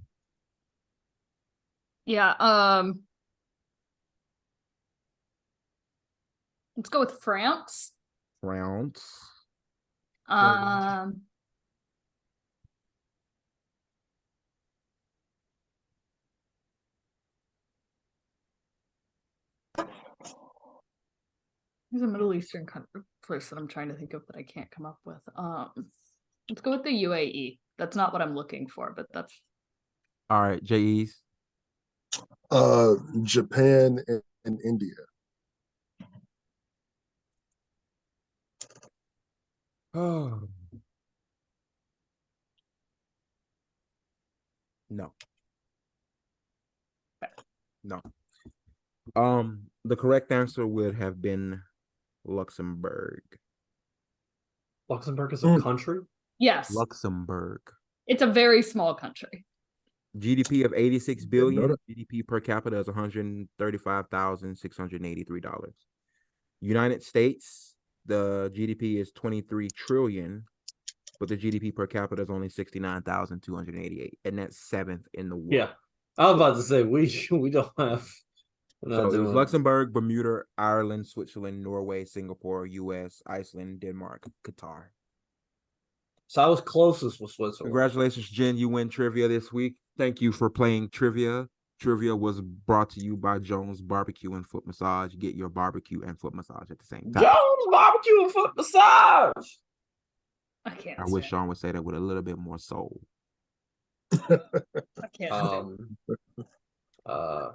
Yeah, let's go with France. France. Um There's a Middle Eastern place that I'm trying to think of that I can't come up with. Let's go with the UAE. That's not what I'm looking for, but that's All right, JEs. Japan and India. Oh. No. No. The correct answer would have been Luxembourg. Luxembourg is a country? yes. Luxembourg. It's a very small country. GDP of 86 Know billion. that. GDP per capita is $135,683. United States, the GDP is 23 trillion, but the GDP per capita is only 69,288, and that's 7th in the world. Yeah. I was about to say we don't have. So it was Luxembourg, Bermuda, Ireland, Switzerland, Norway, Singapore, US, Iceland, Denmark, Qatar. So I was closest with Switzerland. Congratulations, Jen. You win trivia this week. Thank you for playing trivia. Trivia was brought to you by Jones Barbecue and Foot Massage. Get your barbecue and foot massage at the same time. Jones Barbecue and Foot Massage. I can't. I wish Sean would say that with a little bit more soul. I can't. stand Uh,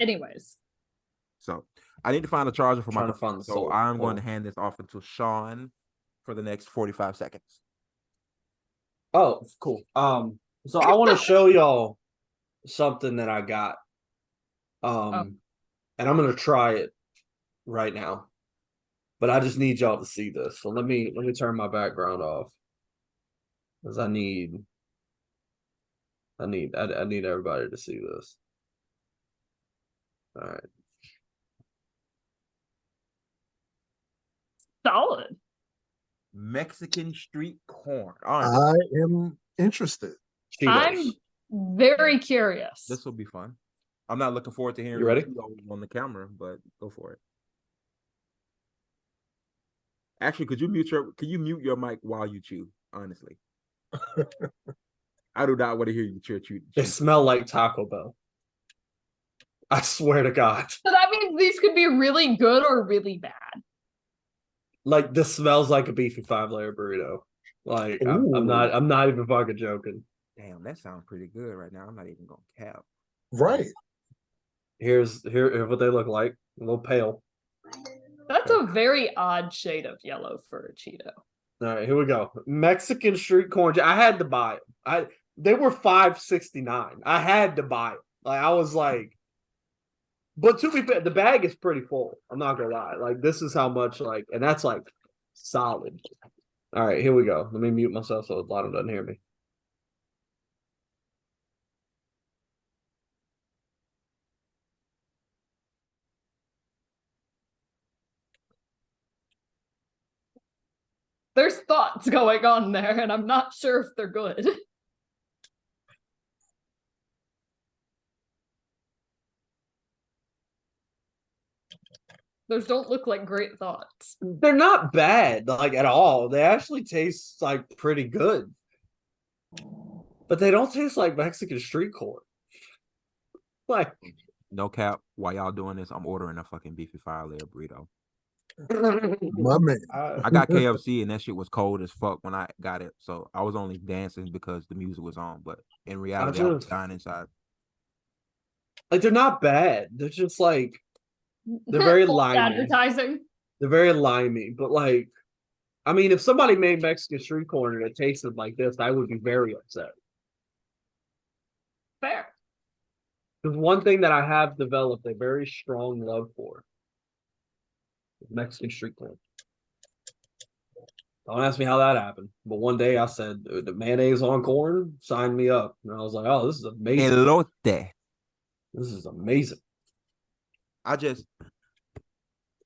Anyways, So, I need to find a charger for my Trying to find the so soul. I'm going to hand this off until Sean for the next 45 seconds. Oh, cool. So I want to show y'all something that I got. And I'm gonna try it right now. But I just need y'all to see this. So let me turn my background off. Because I need everybody to see this. All right. Solid. Mexican street corn. I am interested. Cheetos. I'm very curious. This will be fun. I'm not looking forward to hearing You ready? on the camera, but go for it. Actually, can you mute your mic while you chew? Honestly, I do not want to hear you chew. They smell like Taco Bell. I swear to God. So that means these could be really good or really bad. Like this smells like a beefy 5-layer burrito. Like I'm not even fucking joking. Damn, that sounds pretty good right now. I'm not even gonna cap. Right. Here's what they look like. A little pale. That's a very odd shade of yellow for a Cheeto. All right, here we go. Mexican street corn. I had to buy them. They were $5.69. I had to buy them. Like I was like, but to be fair, the bag is pretty full. I'm not gonna lie. Like this is how much and that's like solid. All right, here we go. Let me mute myself so Lionel doesn't hear me. There's thoughts going on there, and I'm not sure if they're good. Those don't look like great thoughts. They're not bad, like at all. They actually taste like pretty good. But they don't taste like Mexican street corn. Like No cap. While y'all doing this, I'm ordering a fucking beefy 5-layer burrito. My man. I got KFC and that shit was cold as fuck when I got it. So I was only dancing because the music was on. But in reality, I was dying inside. Like they're not bad. They're just like they're very limey. Advertising. They're very limey. But like, I mean, if somebody made Mexican street corn and it tasted like this, I would be very upset. Fair. Because one thing that I have developed a very strong love for is Mexican street corn. Don't ask me how that happened. But one day I said, the mayonnaise on corn, sign me up. And I was like, oh, this is amazing. Elote. This is amazing.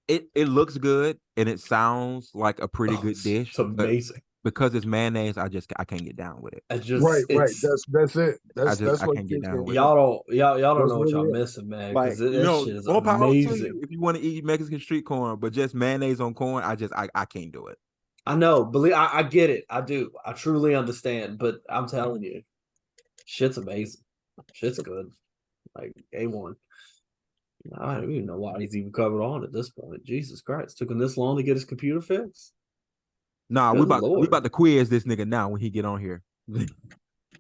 It looks good and it sounds like a pretty good dish. It's amazing. Because it's mayonnaise, I can't get down with it. Right. That's it. That's what can't get down with y'all it. don't know what y'all missing, man. Like, that shit is more power to amazing. you if you want to eat Mexican street corn, but just mayonnaise on corn, I can't do it. I know, I get it. I do. I truly understand, but I'm telling you, shit's amazing. Shit's good. Like A1. I don't even know why he's even covered on at this point. Jesus Christ. Took him this long to get his computer fixed? Nah, we about to quiz this nigga now when he get on here.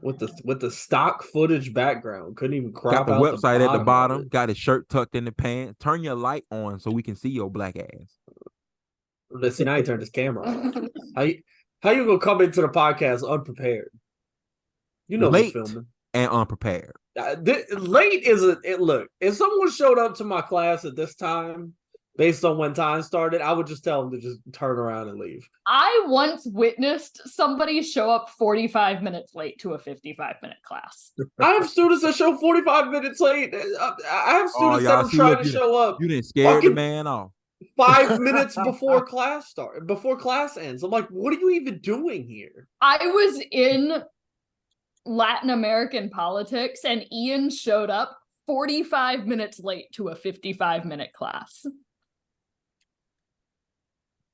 With the stock footage background. Couldn't even crop got the out website at the bottom, it. got his shirt tucked in the pants. Turn your light on so we can see your black ass. Let's see, now he turned his camera on. How you gonna come into the podcast unprepared? You know late we're filming. And unprepared. Late isn't it. Look, if someone showed up to my class at this time, based on when time started, I would just tell them to just turn around and leave. I once witnessed somebody show up 45 minutes late to a 55-minute class. I have students that show 45 minutes late. I have students that are trying to show up. You didn't scare the man off. 5 minutes before class ends. I'm like, what are you even doing here? I was in Latin American politics and Ian showed up 45 minutes late to a 55-minute class.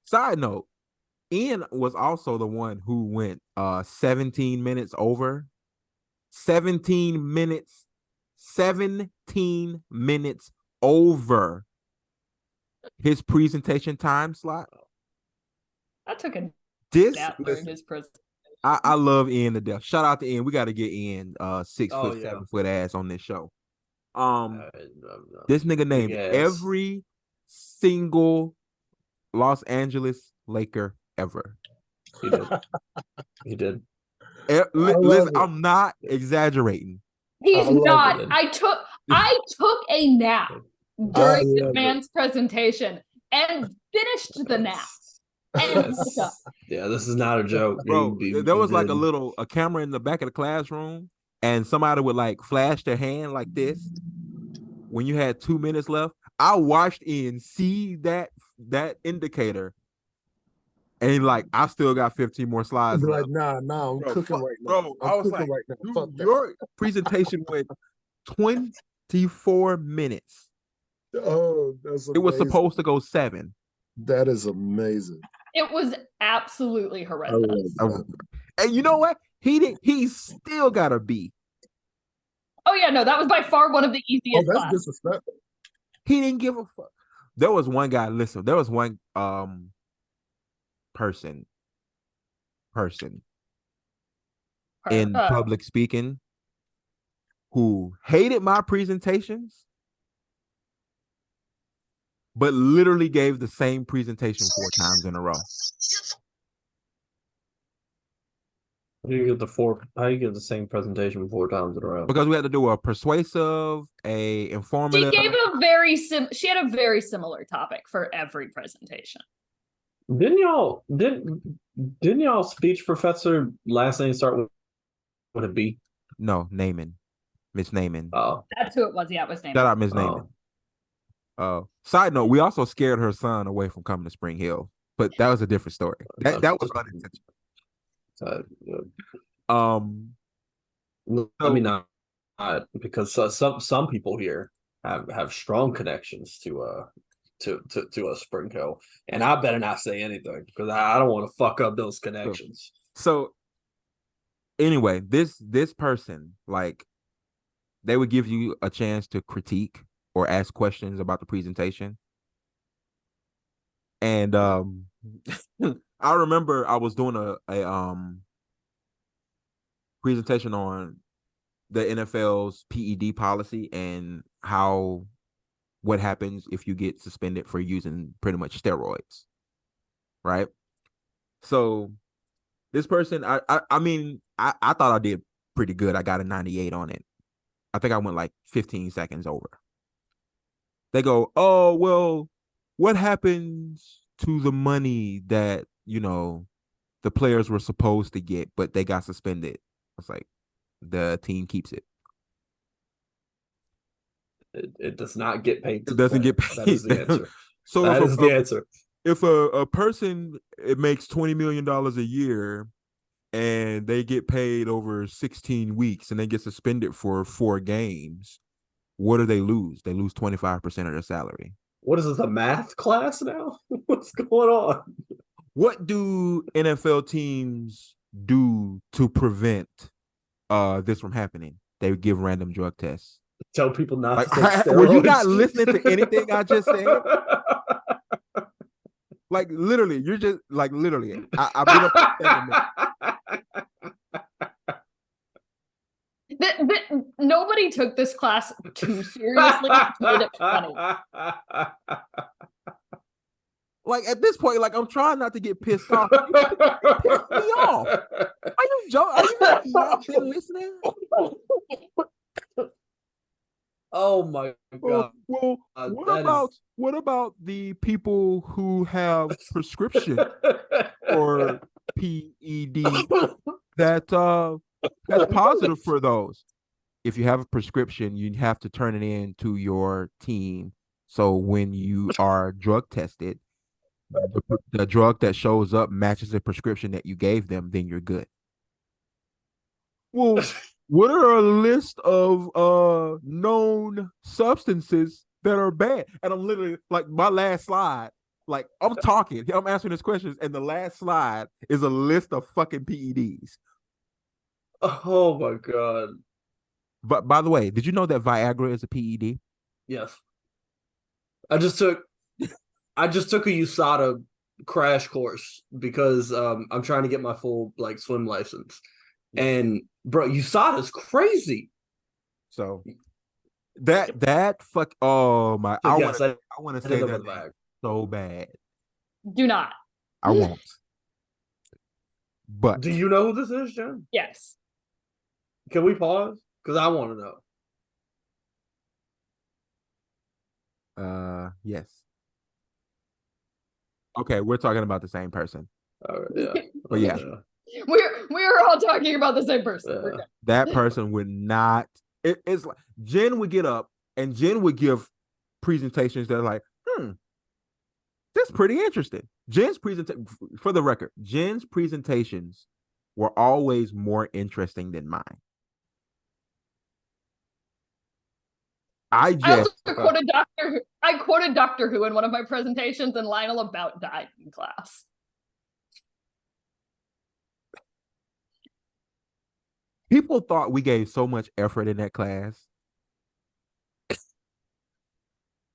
Side note, Ian was also the one who went 17 minutes over. 17 minutes over his presentation time slot. That took a this in his presentation. I love Ian to death. Shout out to Ian. We got to get Ian 6 foot, 7 foot ass on this show. This nigga named every single Los Angeles Laker ever. He did. He did. Listen, I'm not exaggerating. He's not. it. I took a nap during the man's presentation and finished the nap. And yeah, this is not a joke, bro. There was like a camera in the back of the classroom, and somebody would like flash their hand like this when you had 2 minutes left. I watched Ian see that indicator, and like I still got 15 more slides left. Like, nah, I'm cooking right now. Bro, I was like, right now. Your presentation went 24 minutes. Oh, that's amazing. It was supposed to go 7. That is amazing. it was absolutely horrendous. And you know what? He still got a B. Oh yeah, no, that was by far one of the easiest that's classes. disrespectful. He didn't give a fuck. There was one guy, listen, there was one person in public speaking who hated my presentations, but literally gave the same presentation 4 times in a row. How do you get the same presentation 4 times in a row? Because we had to do a persuasive, a informative. She had a very similar topic for every presentation. Didn't y'all speech professor last name start with a B? No, Naaman. Miss Naaman. Oh. That's who it was. Yeah, it was Naaman. Shout out Miss Naaman. Side note, we also scared her son away from coming to Spring Hill, but that was a different story. That was unintentional. I mean, not because some people here have strong connections to Spring Hill, and I better not say anything because I don't want to fuck up those connections. So anyway, this person, like, they would give you a chance to critique or ask questions about the presentation. And I remember I was doing a presentation on the NFL's PED policy and what happens if you get suspended for using pretty much steroids, right? So this person, I thought I did pretty good. I got a 98 on it. I think I went like 15 seconds over. They go, oh, well, what happens to the money that, the players were supposed to get, but they got suspended? I was like, the team keeps it. It does not get paid. It doesn't get paid. That is the answer. So that is the answer. If a person makes $20 million a year and they get paid over 16 weeks and they get suspended for 4 games, what do they lose? They lose 25% of their salary. What is this, a math class now? What's going on? What do NFL teams do to prevent this from happening? They give random drug tests. Tell people not to take steroids. Were you not listening to anything I just said? Like, literally, you're just like, literally. I've been up Nobody took this class too seriously. Made it funny. Like, at this point, like, I'm trying not to get pissed off. You pissed me off. Are you joking? Are you not been listening? Oh my god. Well, what about the people who have prescription for PED that's positive for those? If you have a prescription, you have to turn it in to your team. So when you are drug tested, the drug that shows up matches the prescription that you gave them, then you're good. Well, what are a list of known substances that are bad? And I'm literally like, my last slide, like, I'm answering these questions, and the last slide is a list of fucking PEDs. Oh my god. But by the way, did you know that Viagra is a PED? Yes. I just took a USADA crash course because I'm trying to get my full like swim license. And bro, USADA is crazy. So That fuck. Oh my! So I yes, want to I did say know that about the bag. so bad. Do not. I won't. But Do you know who this is, Jen? Yes. Can we pause? Because I want to know. yes. Okay, we're talking about the same person. Yeah. But yeah. We're all talking about the same person. Yeah. That person would not. It's like Jen would get up and Jen would give presentations that are like, that's pretty interesting. Jen's presentation, for the record, Jen's presentations were always more interesting than mine. I also just quoted Doctor Who in one of my presentations, and Lionel about died in class. people thought we gave so much effort in that class.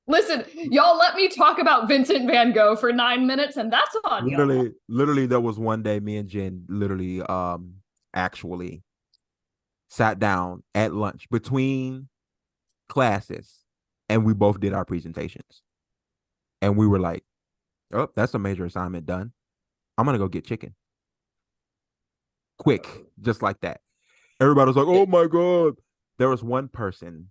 Listen, y'all let me talk about Vincent van Gogh for 9 minutes, and that's on y'all. Literally, there was one day me and Jen literally actually sat down at lunch between classes and we both did our presentations. And we were like, oh, that's a major assignment done. I'm gonna go get chicken. Quick, just like that. Everybody was like, oh my God. There was one person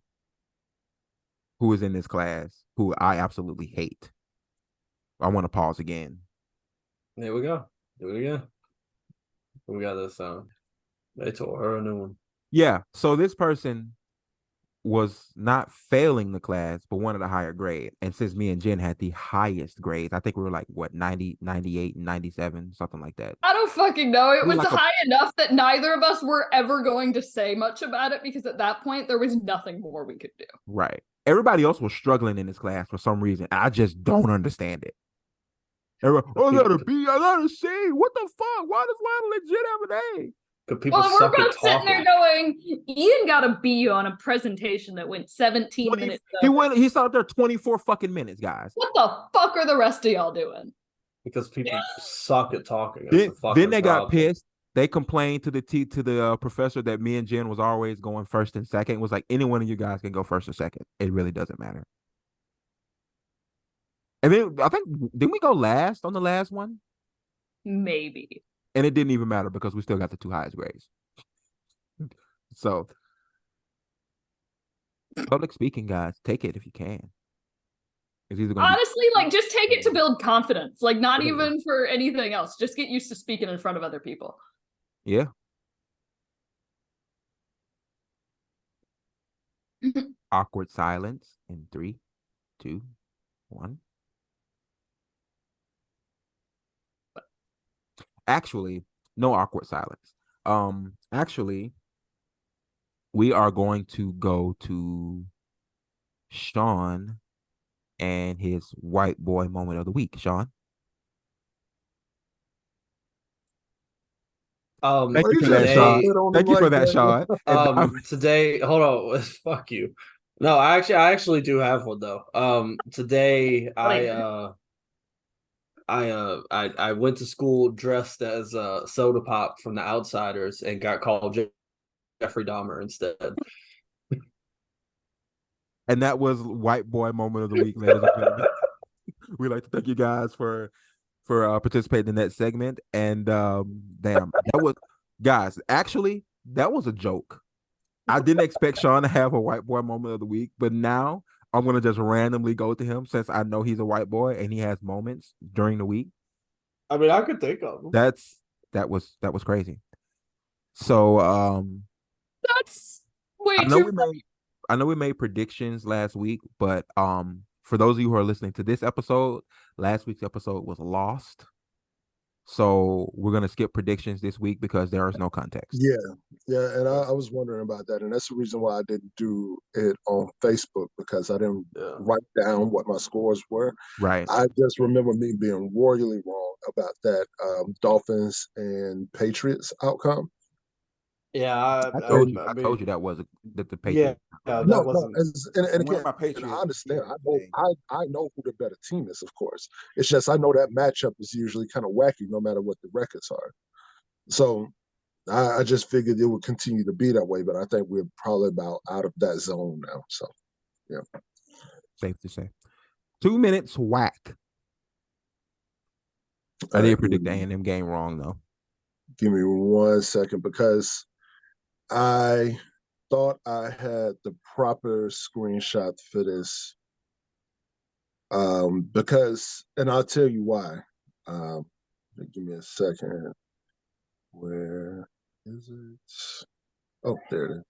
who was in this class who I absolutely hate. I want to pause again. There we go. Do it again. We got this sound. They tore her a new one. Yeah. So this person was not failing the class, but wanted a higher grade. And since me and Jen had the highest grades, I think we were like, what, 90, 98, and 97, something like that. I don't fucking know. It was like high enough that neither of us were ever going to say much about it because at that point, there was nothing more we could do. Right. Everybody else was struggling in this class for some reason. I just don't understand it. Everybody, I got a B, I got a C. What the fuck? Why does Lionel and Jen have an A? People we're suck both at sitting there talking. going, Ian got a B on a presentation that went 17 minutes. He sat up there 24 fucking minutes, guys. What the fuck are the rest of y'all doing? Because people suck at talking. Then they got pissed. They complained to the professor that me and Jen was always going first and second. It was like, any one of you guys can go first or second. It really doesn't matter. And then I think, didn't we go last on the last one? Maybe. And it didn't even matter because we still got the 2 highest grades. So, public speaking, guys, take it if you can. It's either honestly, like, just take it to build confidence. Like, not even for anything else. Just get used to speaking in front of other people. Yeah. Awkward silence in 3, 2, 1. Actually, no awkward silence. Actually, we are going to go to Sean and his white boy moment of the week. Sean. Thank you for that, Sean. Thank you for that, Sean. Today, hold on, fuck you. No, I actually do have one though. Today I went to school dressed as Soda Pop from The Outsiders and got called Jeffrey Dahmer instead. And that was white boy moment of the week, ladies and gentlemen. We'd like to thank you guys for participating in that segment. And damn, that was, guys, actually, that was a joke. I didn't expect Sean to have a white boy moment of the week, but now I'm gonna just randomly go to him since I know he's a white boy and he has moments during the week. I mean, I could think of him. That was crazy. So that's way too funny. I know we made predictions last week, but for those of you who are listening to this episode, last week's episode was lost. So we're gonna skip predictions this week because there is no context. Yeah, and I was wondering about that, and that's the reason why I didn't do it on Facebook, because I didn't write down what my scores were. Right. I just remember me being royally wrong about that Dolphins and Patriots outcome. Yeah, I told you that was the Patriots. Yeah, no, that wasn't. And again, I understand. I know who the better team is, of course. It's just I know that matchup is usually kind of wacky, no matter what the records are. So I just figured it would continue to be that way, but I think we're probably about out of that zone now. So Yeah. Safe to say. 2 minutes whack. I did predict the A&M game wrong though. Give me 1 second because I thought I had the proper screenshot for this. Because, and I'll tell you why. Give me a second. Where is it? Oh, there it is.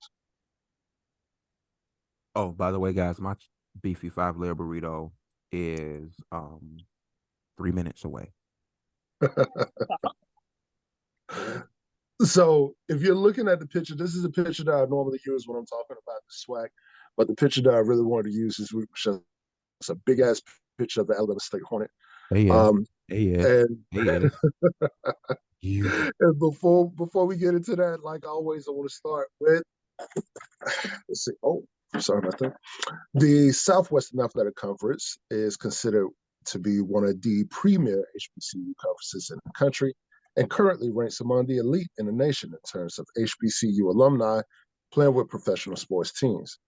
Oh, by the way, guys, my beefy 5-layer burrito is 3 minutes away. So if you're looking at the picture, this is a picture that I normally use when I'm talking about the swag, but the picture that I really wanted to use this week was just a big ass picture of the Alabama State Hornet. Yes. You. And before we get into that, like always, I want to start with let's see. Oh, sorry about that. The Southwestern Athletic Conference is considered to be one of the premier HBCU conferences in the country and currently ranks among the elite in the nation in terms of HBCU alumni playing with professional sports teams.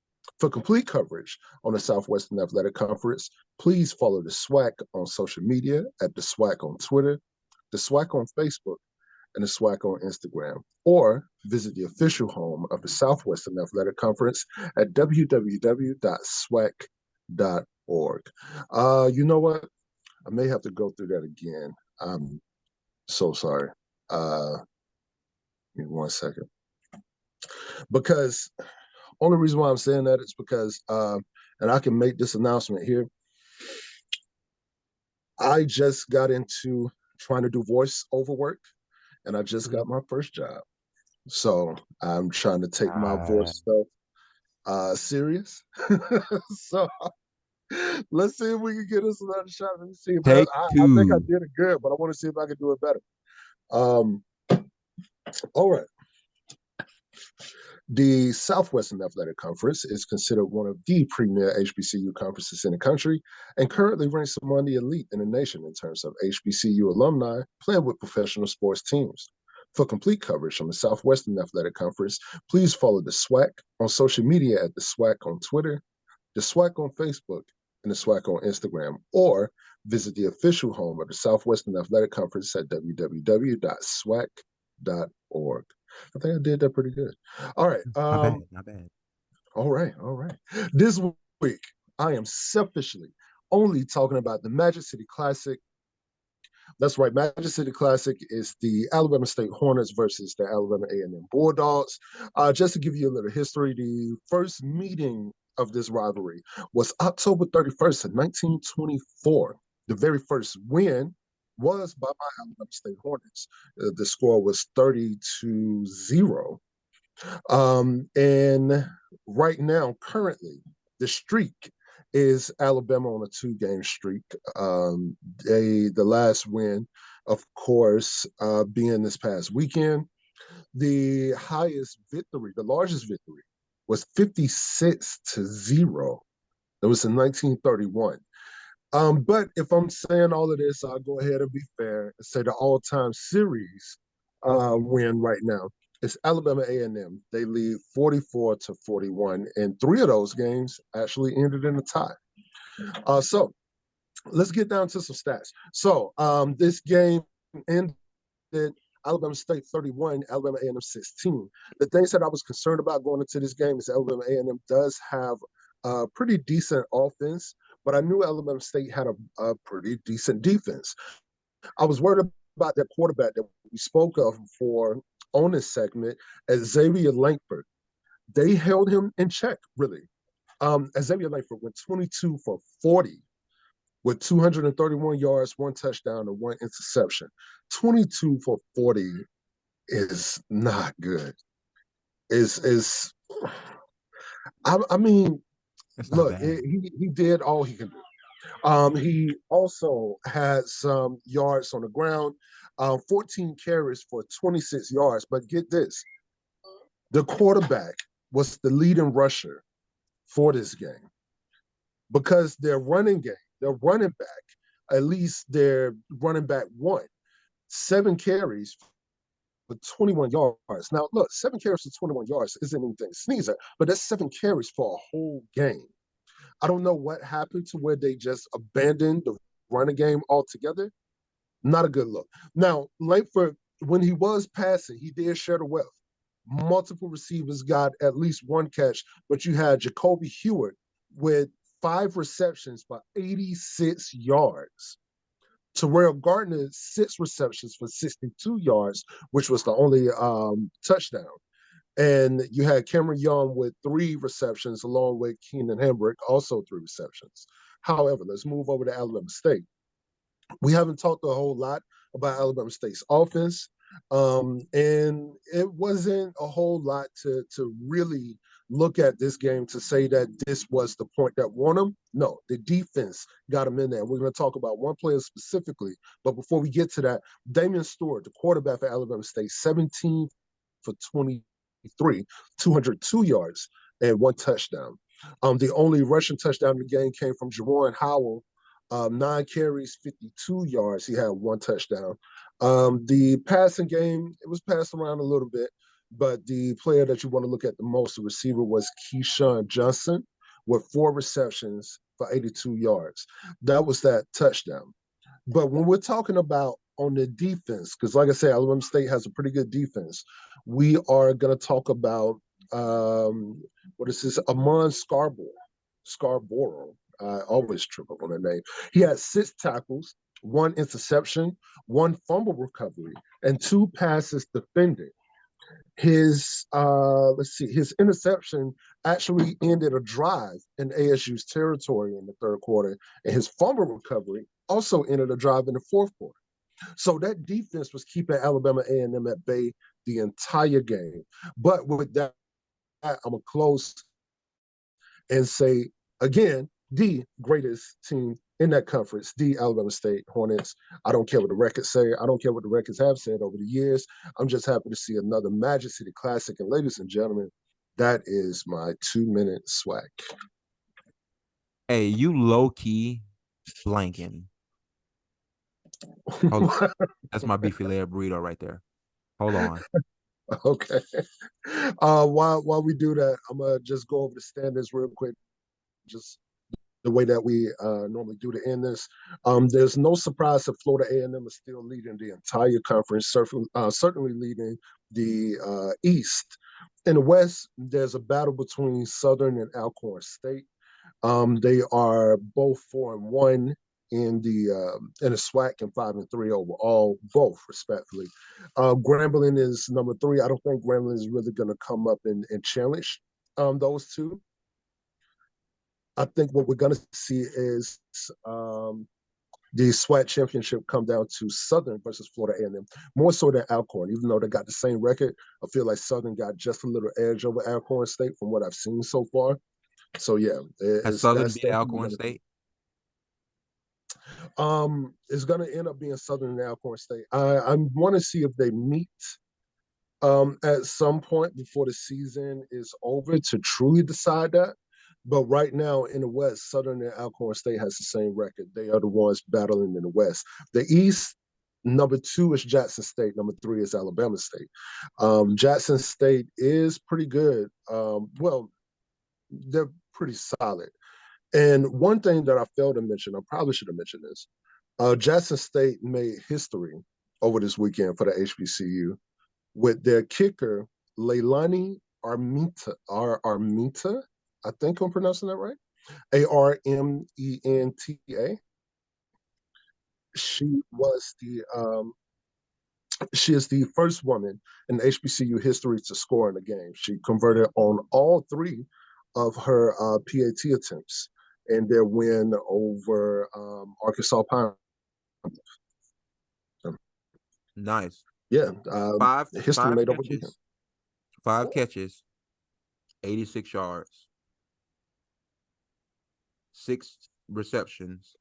For complete coverage on the Southwestern Athletic Conference, please follow the SWAC on social media at the SWAC on Twitter, the SWAC on Facebook, and the SWAC on Instagram, or visit the official home of the Southwestern Athletic Conference at www.swac.org. You know what? I may have to go through that again. I'm so sorry. Give me 1 second. Because only reason why I'm saying that is because, and I can make this announcement here. I just got into trying to do voiceover work, and I just got my first job. So I'm trying to take my voice stuff serious. So let's see if we can get us another shot. Let me see. I think I did it good, but I want to see if I can do it better. All right. The Southwestern Athletic Conference is considered one of the premier HBCU conferences in the country and currently ranks among the elite in the nation in terms of HBCU alumni playing with professional sports teams. For complete coverage on the Southwestern Athletic Conference, please follow the SWAC on social media at the SWAC on Twitter, the SWAC on Facebook, and the SWAC on Instagram, or visit the official home of the Southwestern Athletic Conference at www.swac.org. I think I did that pretty good. All right. Not bad. All right. This week, I am selfishly only talking about the Magic City Classic. That's right. Magic City Classic is the Alabama State Hornets versus the Alabama A&M Bulldogs. Just to give you a little history, the first meeting of this rivalry was October 31st of 1924. The very first win was by my Alabama State Hornets. The score was 30-0. And right now, currently, the streak is Alabama on a 2-game streak. The last win, of course, being this past weekend. The highest victory, the largest victory, was 56-0. It was in 1931. But if I'm saying all of this, I'll go ahead and be fair and say the all-time series win right now is Alabama A&M. They lead 44-41, and 3 of those games actually ended in a tie. So let's get down to some stats. So this game ended Alabama State 31, Alabama A&M 16. The things that I was concerned about going into this game is Alabama A&M does have a pretty decent offense, but I knew Alabama State had a pretty decent defense. I was worried about that quarterback that we spoke of before on this segment, Xavier Langford. They held him in check, really. Xavier Langford went 22 for 40 with 231 yards, 1 touchdown, and 1 interception. 22 for 40 is not good. I mean, look, he did all he can do. He also had some yards on the ground, 14 carries for 26 yards. But get this, the quarterback was the leading rusher for this game because their running back, at least their running back one, 7 carries for 21 yards. Now, look, 7 carries for 21 yards isn't anything to sneeze at, but that's 7 carries for a whole game. I don't know what happened to where they just abandoned the running game altogether. Not a good look. Now, Langford, when he was passing, he did share the wealth. Multiple receivers got at least one catch, but you had Jacoby Hewitt with 5 receptions for 86 yards. Terrell Gardner, 6 receptions for 62 yards, which was the only touchdown. And you had Cameron Young with 3 receptions, along with Keenan Hambrick, also 3 receptions. However, let's move over to Alabama State. We haven't talked a whole lot about Alabama State's offense, and it wasn't a whole lot to really look at this game to say that this was the point that won them. No, the defense got them in there. We're going to talk about one player specifically, but before we get to that, Damian Stewart, the quarterback for Alabama State, 17 for 23, 202 yards, and 1 touchdown. The only rushing touchdown in the game came from Jawan Howell, 9 carries, 52 yards. He had 1 touchdown. The passing game, it was passed around a little bit, but the player that you want to look at the most, the receiver, was Keyshawn Johnson with 4 receptions for 82 yards. That was that touchdown. But when we're talking about on the defense, because like I said, Alabama State has a pretty good defense, we are going to talk about, what is this, Amon Scarborough. I always trip up on that name. He had 6 tackles, 1 interception, 1 fumble recovery, and 2 passes defended. His his interception actually ended a drive in ASU's territory in the 3rd quarter, and his fumble recovery also ended a drive in the 4th quarter. So that defense was keeping Alabama A&M at bay the entire game. But with that, I'm gonna close and say again, the greatest team in that conference, the Alabama State Hornets. I don't care what the records say. I don't care what the records have said over the years. I'm just happy to see another Magic City Classic. And ladies and gentlemen, that is my 2-minute swag. Hey, you low-key blanking. Hold on. That's my beefy layer burrito right there. Hold on. Okay. While we do that, I'm gonna just go over the standings real quick, just the way that we normally do to end this. There's no surprise that Florida A&M is still leading the entire conference, certainly leading the East. In the West, there's a battle between Southern and Alcorn State. They are both 4-1 in the SWAC and 5-3 overall, both respectfully. Grambling is number 3. I don't think Grambling is really going to come up and challenge those two. I think what we're going to see is the SWAC championship come down to Southern versus Florida A&M, more so than Alcorn. Even though they got the same record, I feel like Southern got just a little edge over Alcorn State from what I've seen so far. So yeah, Has Southern beat Alcorn State? It's going to end up being Southern and Alcorn State. I want to see if they meet at some point before the season is over to truly decide that. But right now in the West, Southern and Alcorn State has the same record. They are the ones battling in the West. The East, number 2 is Jackson State. Number 3 is Alabama State. Jackson State is pretty good. Well, they're pretty solid. And one thing that I failed to mention, I probably should have mentioned this. Jackson State made history over this weekend for the HBCU with their kicker, Leilani Armenta. I think I'm pronouncing that right. Armenta. She is the first woman in HBCU history to score in a game. She converted on all 3 of her PAT attempts in their win over Arkansas Pine. Nice. Yeah. Five made over catches. 5 catches, 86 yards. 6 receptions,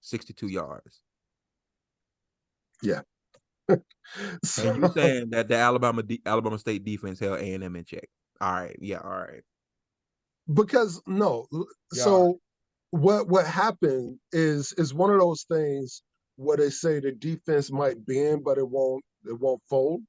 62 yards. Yeah. So, and you saying that the Alabama State defense held A&M in check? All right, yeah, all right. Because no, yeah. So what happened is one of those things where they say the defense might bend, but it won't fold.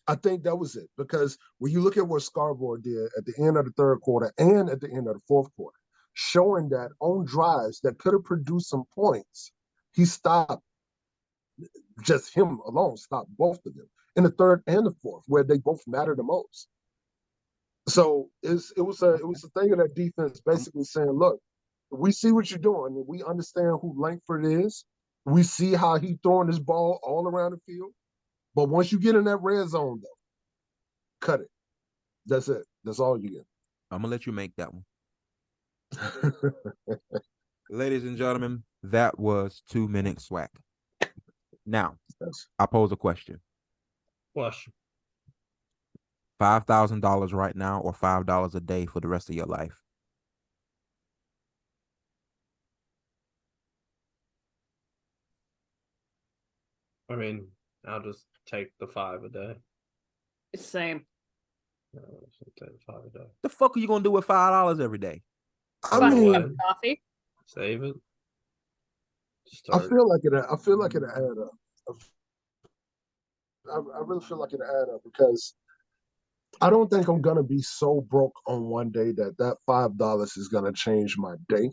I think that was it, because when you look at what Scarborough did at the end of the 3rd quarter and at the end of the 4th quarter, showing that on drives that could have produced some points, he stopped. Just him alone stopped both of them in the third and the fourth, where they both matter the most. So it was a thing of that defense basically saying, look, we see what you're doing. We understand who Langford is. We see how he throwing his ball all around the field. But once you get in that red zone, though, cut it. That's it. That's all you get. I'm gonna let you make that one. Ladies and gentlemen, that was 2 minute swag. Now, I pose a question. Question. $5,000 right now or $5 a day for the rest of your life? I mean, I'll just take the 5 a day. It's the same. Take the 5 a day. The fuck are you gonna do with $5 every day? I Buy mean, a cup of coffee. Save it. I feel like it add up. I really feel like it add up because I don't think I'm gonna be so broke on one day that $5 is gonna change my day.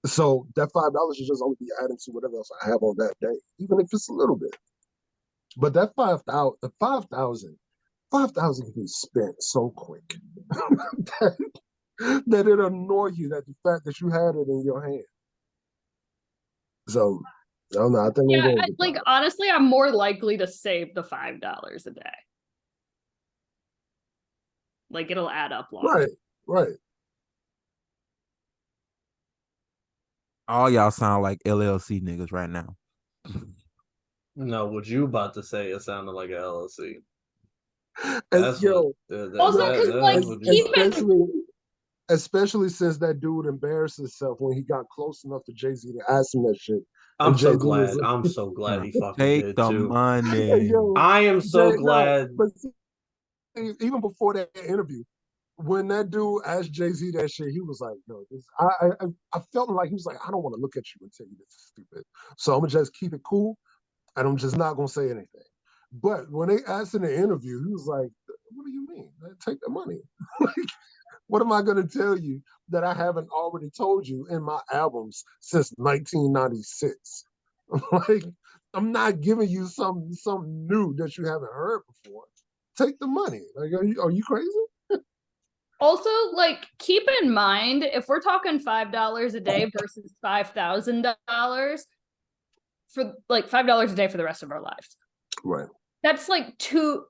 So that $5 should just only be adding to whatever else I have on that day, even if it's a little bit. But that 5,000 can be spent so quick that it annoy you that the fact that you had it in your hand. So I don't know. I think honestly, I'm more likely to save the $5 a day. Like it'll add up long. Right. All y'all sound like LLC niggas right now. No, what you about to say, it sounded like an LLC. Especially since that dude embarrassed himself when he got close enough to Jay-Z to ask him that shit. I'm so glad he fucking Take did the too. money. I am so glad. But even before that interview, when that dude asked Jay-Z that shit, he was like, "No, I felt like he was like, I don't want to look at you and tell you this is stupid, so I'm gonna just keep it cool, and I'm just not gonna say anything." But when they asked in the interview, he was like, "What do you mean? Take the money? Like, what am I gonna tell you that I haven't already told you in my albums since 1996? Like, I'm not giving you something new that you haven't heard before. Take the money. Like, are you crazy?" Also, like, keep in mind, if we're talking $5 a day versus $5,000 for like $5 a day for the rest of our lives. Right. That's like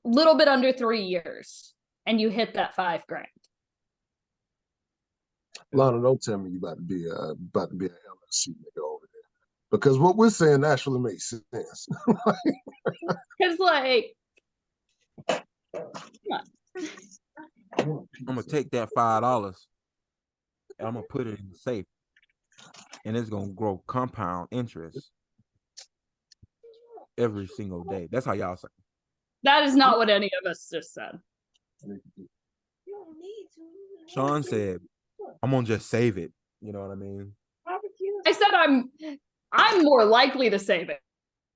little bit under 3 years, and you hit that $5,000. Lionel, don't tell me you about to be an LLC nigga over there, because what we're saying actually makes sense. Because like, come on. I'm gonna take that $5 and I'm gonna put it in the safe, and it's gonna grow compound interest every single day. That's how y'all say. That is not what any of us just said. Sean said, "I'm gonna just save it." You know what I mean? I said I'm more likely to save it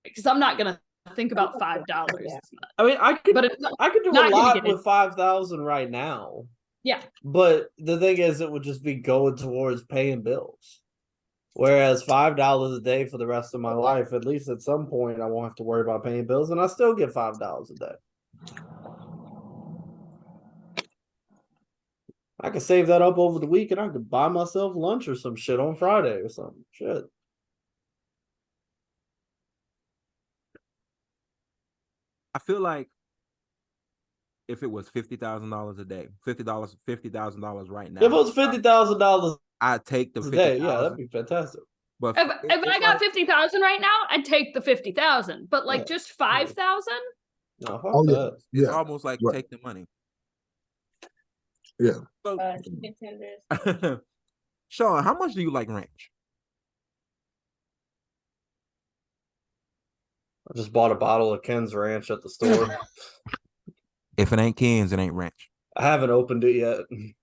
because I'm not gonna think about $5 as much. I mean, I could do a lot with 5,000 right now. Yeah. But the thing is, it would just be going towards paying bills. Whereas $5 a day for the rest of my life, at least at some point, I won't have to worry about paying bills, and I still get $5 a day. I could save that up over the week, and I could buy myself lunch or some shit on Friday or something. Shit. I feel like if it was $50,000 a day, $50,000 right now. If it was $50,000, I'd take the a day. Yeah, that'd be fantastic. But if I got 50,000 right now, I'd take the 50,000. But like just 5,000? No, fuck that. It's almost like take the money. Yeah. So, Sean, how much do you like ranch? I just bought a bottle of Ken's Ranch at the store. If it ain't Ken's, it ain't ranch. I haven't opened it yet.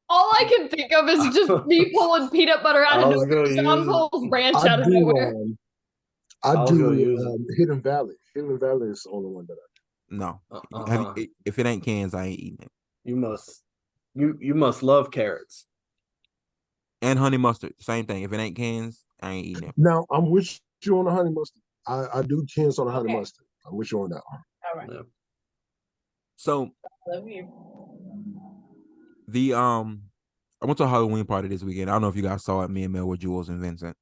All I can think of is just me pulling peanut butter out of nowhere. Sean pulls ranch out of nowhere. I do Hidden Valley. Hidden Valley is the only one that I do. No. If it ain't Ken's, I ain't eating it. You must love carrots. And honey mustard, same thing. If it ain't cans, I ain't eating it. Now I'm with you on the honey mustard. I do cans on the honey mustard. I'm with you on that one. All right. Yeah. So Love you. I went to a Halloween party this weekend. I don't know if you guys saw it. Me and Mel with Jules and Vincent.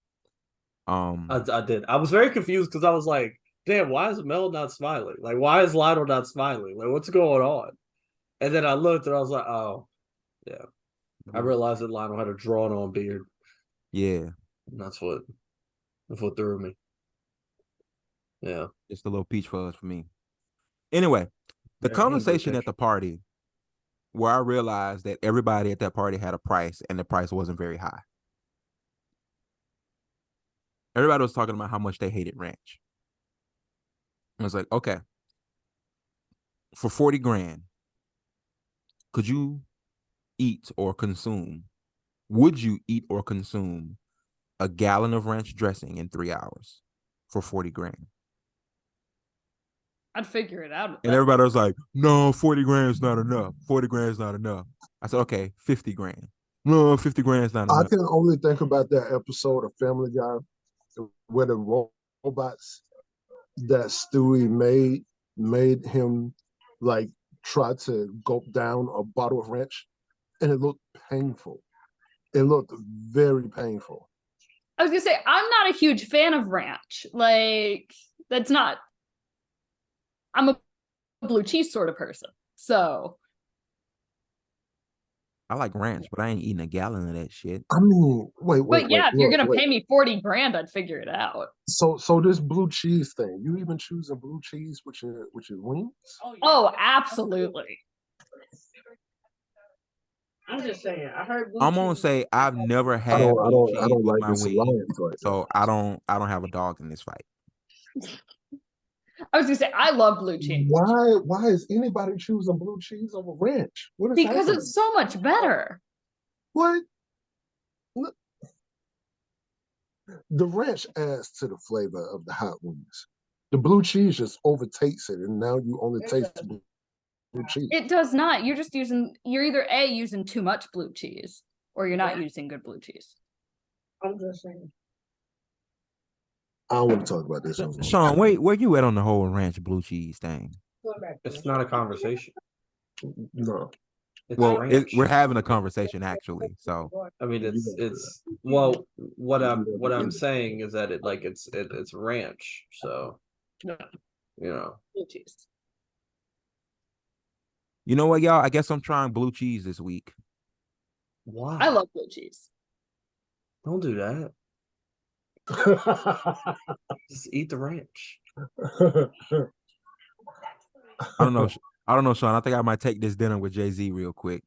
I did. I was very confused because I was like, damn, why is Mel not smiling? Like, why is Lionel not smiling? Like, what's going on? And then I looked and I was like, oh, yeah. I realized that Lionel had a drawn on beard. Yeah. And that's what threw me. Yeah. Just a little peach fuzz for me. Anyway, the conversation at the party where I realized that everybody at that party had a price and the price wasn't very high. Everybody was talking about how much they hated ranch. I was like, okay, for 40 grand, would you eat or consume a gallon of ranch dressing in 3 hours for 40 grand? I'd figure it out. And everybody was like, no, 40 grand is not enough. 40 grand is not enough. I said, okay, 50 grand. No, 50 grand is not enough. I can only think about that episode of Family Guy where the robots that Stewie made him like try to gulp down a bottle of ranch, and it looked painful. It looked very painful. I was gonna say, I'm not a huge fan of ranch. Like, that's not. I'm a blue cheese sort of person, so. I like ranch, but I ain't eating a gallon of that shit. I mean, wait. But yeah, if you're gonna pay me 40 grand, I'd figure it out. So this blue cheese thing, you even choosing blue cheese with your wings? Oh, absolutely. I'm just saying. I heard. I'm gonna say I've never had I don't with like my this wings, alliance right so I don't have a dog in this fight. I was gonna say I love blue cheese. Why is anybody choosing blue cheese over ranch? What is Because happening? it's so much better. What? The ranch adds to the flavor of the hot wings. The blue cheese just overtakes it, and now you only taste blue cheese. It does not. You're either A, using too much blue cheese, or you're not using good blue cheese. I'm just saying. I don't want to talk about this. Sean, where you at on the whole ranch blue cheese thing? It's not a conversation. No. It's we're having a conversation actually. So I mean, it's well, what I'm saying is that it's ranch. So you know, Blue cheese. You know what, y'all? I guess I'm trying blue cheese this week. Why? I love blue cheese. Don't do that. Just eat the ranch. I don't know, Sean. I think I might take this dinner with Jay-Z real quick.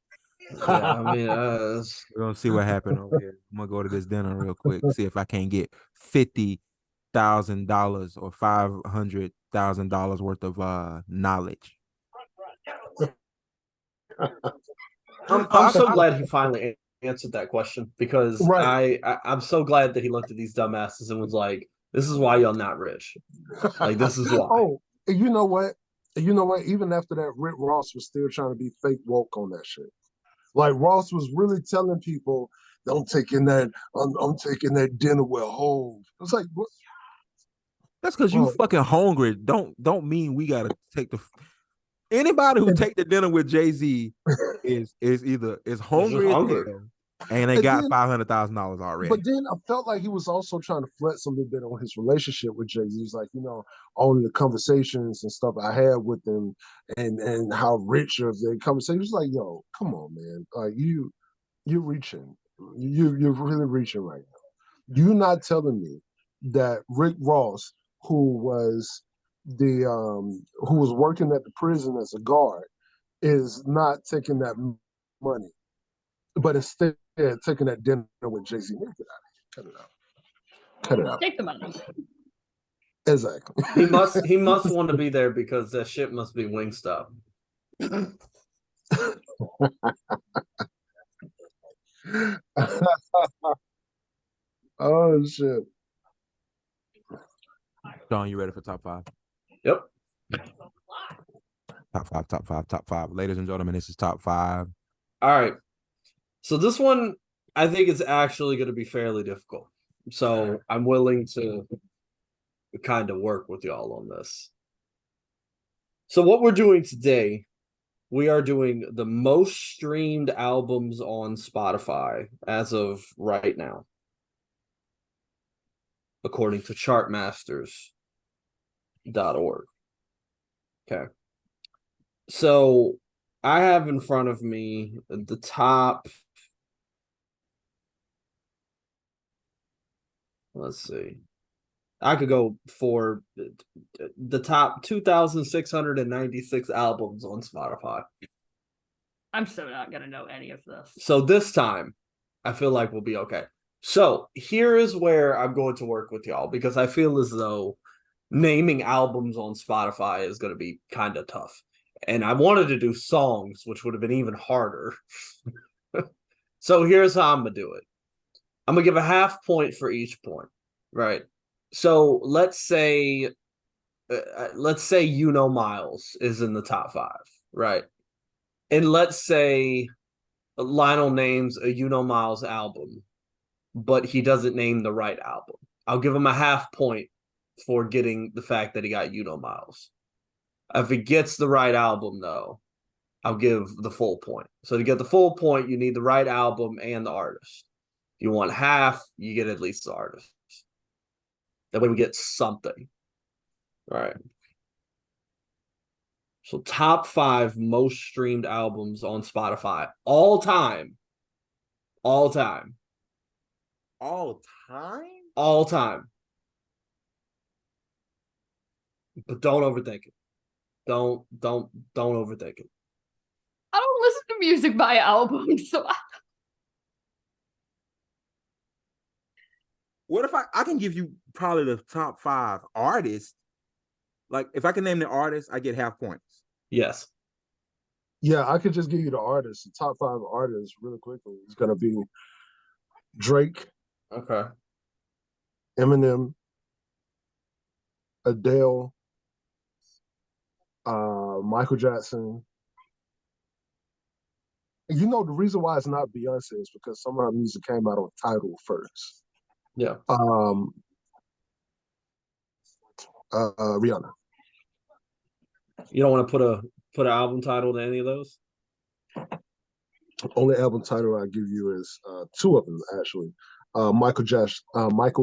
Yeah, I mean, we're gonna see what happened over here. I'm gonna go to this dinner real quick, see if I can get $50,000 or $500,000 worth of knowledge. I'm so glad he finally answered that question because I'm so glad that he looked at these dumbasses and was like, "This is why y'all not rich. Like this is why." Oh, you know what? Even after that, Rick Ross was still trying to be fake woke on that shit. Like Ross was really telling people, "I'm taking that dinner with Hov." It's like, what? That's because you fucking hungry. Don't mean we gotta take the. Anybody who take the dinner with Jay-Z is hungry and they got $500,000 already. But then I felt like he was also trying to flex a little bit on his relationship with Jay-Z. He's like, all of the conversations and stuff I had with him and how rich of the conversation. It's like, yo, come on, man. Like you're reaching. You're really reaching right now. You're not telling me that Rick Ross, who was working at the prison as a guard, is not taking that money, but instead taking that dinner with Jay-Z. Cut it out. Take the money. Exactly. He must want to be there because that shit must be Wingstop. Oh shit. Sean, you ready for top 5? Yep. Top five. Ladies and gentlemen, this is top 5. All right. So this one I think it's actually going to be fairly difficult. So I'm willing to kind of work with y'all on this. So what we're doing today, we are doing the most streamed albums on Spotify as of right now, according to chartmasters.org. Okay. So I have in front of me the top. Let's see. I could go for the top 2,696 albums on Spotify. I'm so not gonna know any of this. So this time, I feel like we'll be okay. So here is where I'm going to work with y'all, because I feel as though naming albums on Spotify is going to be kind of tough. And I wanted to do songs, which would have been even harder. So here's how I'm going to do it. I'm going to give a half point for each point, right? So let's say Miles is in the top 5, right? And let's say Lionel names a Miles album, but he doesn't name the right album. I'll give him a half point for getting the fact that he got Miles. If he gets the right album, though, I'll give the full point. So to get the full point, you need the right album and the artist. If you want half, you get at least the artist. That way we get something. All right. So top 5 most streamed albums on Spotify all time. All time. All time? All time. But don't overthink it. Don't overthink it. I don't listen to music by album, so What if I can give you probably the top 5 artists? Like, if I can name the artist, I get half points. Yes. Yeah, I could just give you the artists. The top 5 artists really quickly. It's gonna be Drake, Okay. Eminem, Adele, Michael Jackson. You know, the reason why it's not Beyonce is because some of her music came out on Tidal first. Yeah. Rihanna. You don't want to put an album title to any of those? Only album title I give you is 2 of them actually. Michael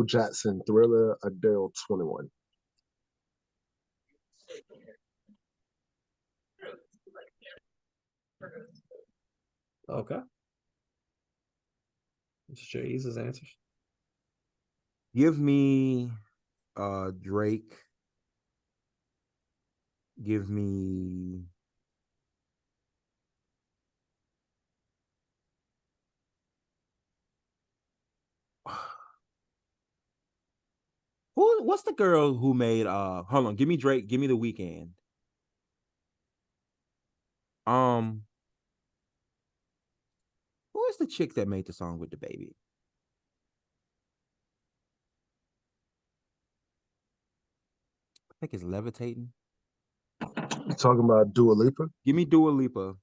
Jackson, Thriller, Adele, 21. Okay. Let's Jay's answers. Give me Drake. Give me what's the girl who made hold on, give me Drake, give me The Weeknd. Who is the chick that made the song with the baby? I think it's Levitating. You talking about Dua Lipa? Give me Dua Lipa.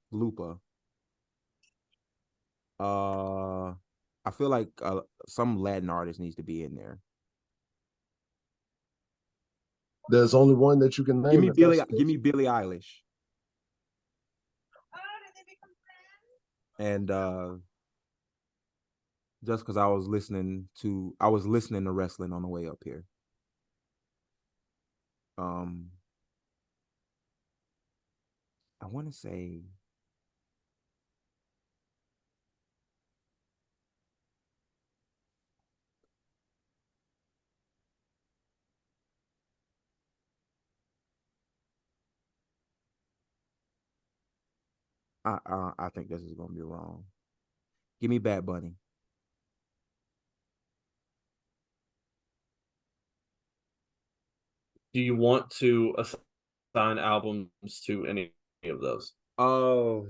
I feel like some Latin artist needs to be in there. There's only one that you can name. Give me Billie Eilish. And just because I was listening to wrestling on the way up here. I want to say I think this is gonna be wrong. Give me Bad Bunny. Do you want to assign albums to any of those? Oh,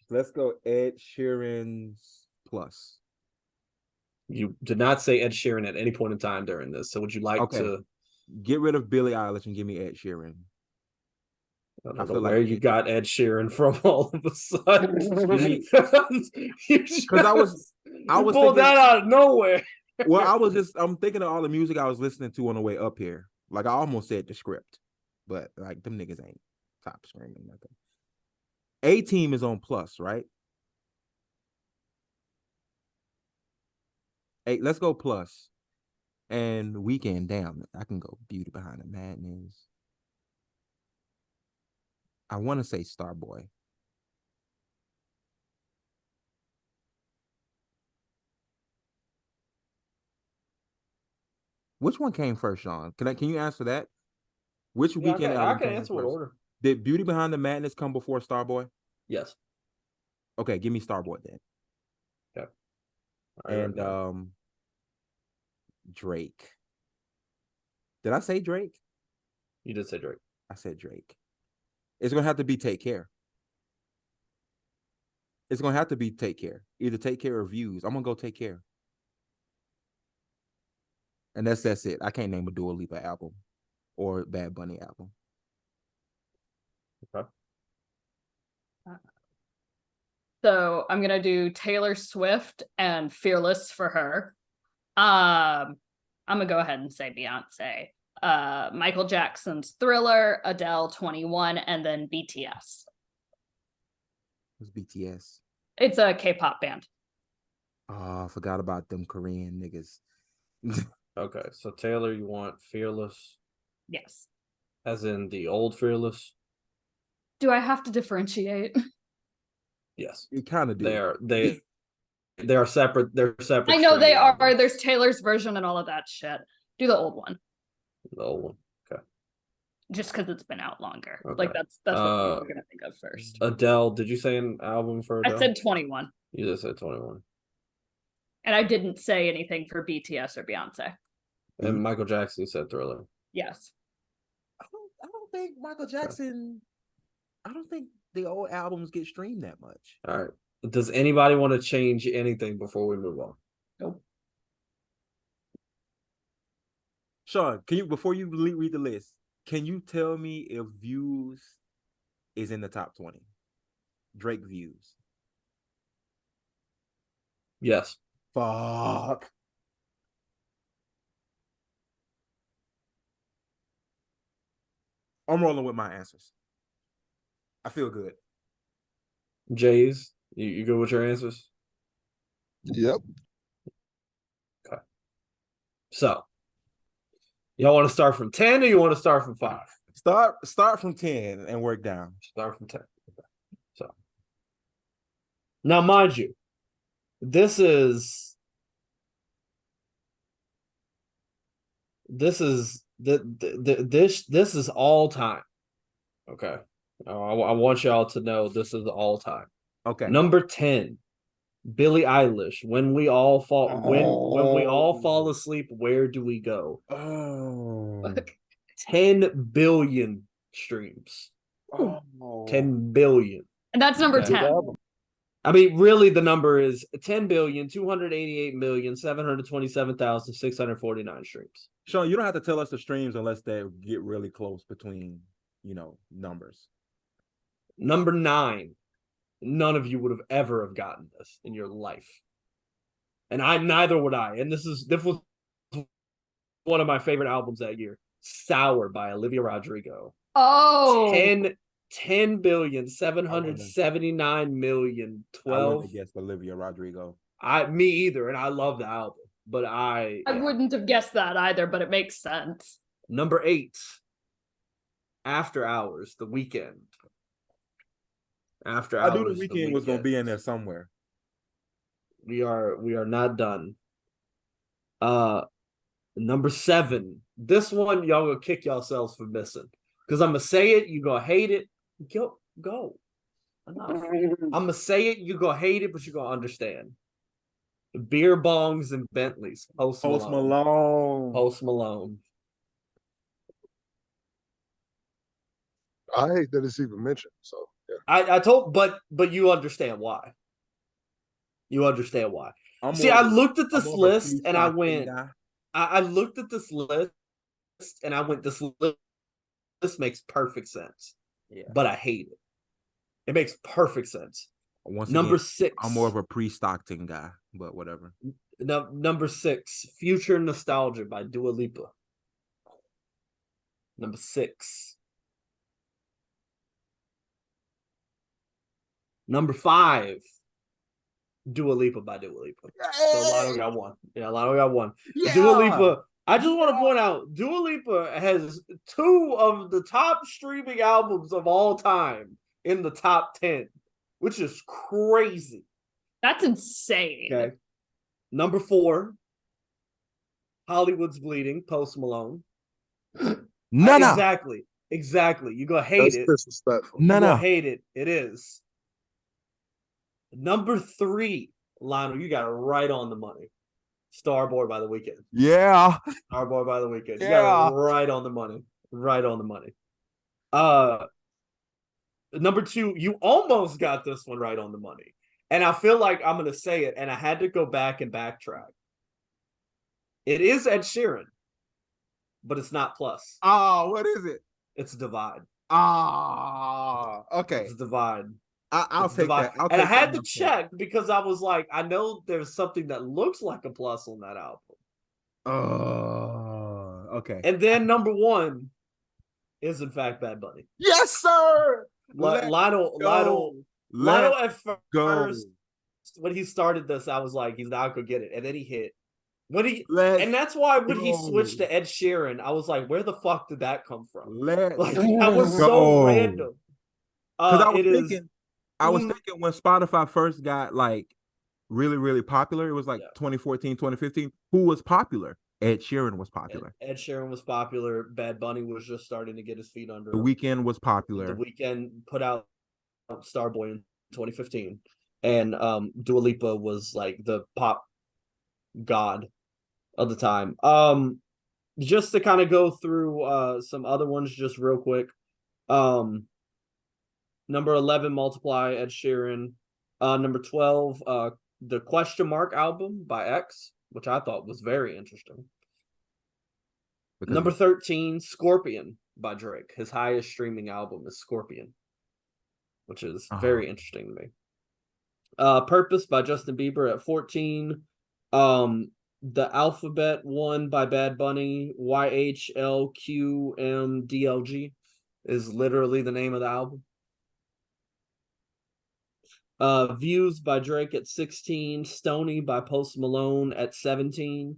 let's go Ed Sheeran's Plus. You did not say Ed Sheeran at any point in time during this. So would you like to get rid of Billie Eilish and give me Ed Sheeran? I I don't know feel like where you got Ed Sheeran from all of a sudden. Because I was pulled thinking that out of nowhere. Well, I'm thinking of all the music I was listening to on the way up here. Like I almost said the script, but like them niggas ain't top screaming nothing. A-Team is on Plus, right? Hey, let's go Plus. And Weekend, damn, I can go Beauty Behind the Madness. I want to say Starboy. Which one came first, Sean? Can you answer that? Which Weekend I album can came answer first? what order. Did Beauty Behind the Madness come before Starboy? Yes. Okay, give me Starboy then. Okay. And Drake. Did I say Drake? You did say Drake. I said Drake. It's gonna have to be Take Care. It's gonna have to be Take Care. Either Take Care or Views. I'm gonna go Take Care. And that's it. I can't name a Dua Lipa album or Bad Bunny album. Okay. So I'm gonna do Taylor Swift and Fearless for her. I'm gonna go ahead and say Beyonce. Michael Jackson's Thriller, Adele 21, and then BTS. What's BTS? It's a K-pop band. Oh, I forgot about them Korean niggas. Okay, so Taylor, you want Fearless? Yes. As in the old Fearless? Do I have to differentiate? Yes. You kind of do. They are separate. They're separate. I know they are. albums. There's Taylor's version and all of that shit. Do the old one. The old one. Okay. Just because it's been out longer. Okay. Like that's what we're gonna think of first. Adele, did you say an album for Adele? I said 21. You just said 21. And I didn't say anything for BTS or Beyonce. And Michael Jackson said Thriller. Yes. I don't think Michael Jackson. I don't think the old albums get streamed that much. All right. Does anybody want to change anything before we move on? Nope. Sean, before you read the list, can you tell me if Views is in the top 20? Drake Views. Yes. Fuck. I'm rolling with my answers. I feel good. Jays, you good with your answers? Yep. Okay. So, y'all want to start from 10 or you want to start from 5? Start from 10 and work down. Start from 10. Okay. So, now mind you, this is all time. Okay. I want y'all to know this is all time. Okay. Number 10, Billie Eilish. When we all fall asleep, where do we go? Oh. 10 billion streams. Oh. 10 billion. And that's number Okay. 10. I mean, really, the number is 10,288,727,649 streams. Sean, you don't have to tell us the streams unless they get really close between, numbers. Number 9. None of you would have ever have gotten this in your life. And neither would I. And this was one of my favorite albums that year. Sour by Olivia Rodrigo. Oh. 10,779,000,012. I wouldn't have guessed Olivia Rodrigo. Me either, and I love the album. But I wouldn't have guessed that either, but it makes sense. Number 8, After Hours, The Weeknd. After Hours, I knew the Weeknd was gonna be in there somewhere. We are not done. Number 7. This one y'all gonna kick yourselves for missing. Because I'm gonna say it, you gonna hate it. Go. Enough. I'm gonna say it, you gonna hate it, but you're gonna understand. Beer bongs and Bentleys. Post Malone. I hate that it's even mentioned. So yeah. I told, but you understand why. I looked at this list and I went. I looked at this list and I went. This list makes perfect sense. Yeah. but I hate it. It makes perfect sense. Once Number again, 6. I'm more of a pre-Stockton guy, but whatever. Number 6, Future Nostalgia by Dua Lipa. Number 6. Number 5, Dua Lipa by Dua Lipa. So Lionel got one. Yeah, Lionel got one. Yeah. Dua Lipa. I just want to point out, Dua Lipa has 2 of the top streaming albums of all time in the top 10, which is crazy. That's insane. Okay. Number 4, Hollywood's Bleeding, Post Malone. No. Exactly. You're going to hate That's it. disrespectful. You're No. going to hate it. It is. Number 3, Lionel, you got it right on the money. Starboy by The Weeknd. Yeah. Starboy by The Weeknd. You Yeah. got it right on the money. Right on the money. Number 2, you almost got this one right on the money. And I feel like I'm going to say it, and I had to go back and backtrack. It is Ed Sheeran, but it's not Plus. Oh, what is it? It's Divide. Oh, okay. It's Divide. I'll It's take Divide. that. And I had to check because I was like, I know there's something that looks like a plus on that album. Oh, okay. And then number 1 is in fact Bad Bunny. Yes, sir. Lionel at first, when he started this, I was like, he's not gonna get it. And then he hit. And that's why when he switched to Ed Sheeran, I was like, where the fuck did that come from? That was so random. Because I was thinking when Spotify first got like really, really popular, it was like 2014, 2015. Who was popular? Ed Sheeran was popular. Ed Sheeran was popular. Bad Bunny was just starting to get his feet under. The Weeknd was popular. The Weeknd put out Starboy in 2015, and Dua Lipa was like the pop god of the time. Just to kind of go through some other ones just real quick. Number 11, Multiply, Ed Sheeran. Number 12, the Question Mark album by X, which I thought was very interesting. Number 13, Scorpion by Drake. His highest streaming album is Scorpion, which is very interesting to me. Purpose by Justin Bieber at 14. The Alphabet one by Bad Bunny, YHLQMDLG is literally the name of the album. Views by Drake at 16. Stoney by Post Malone at 17.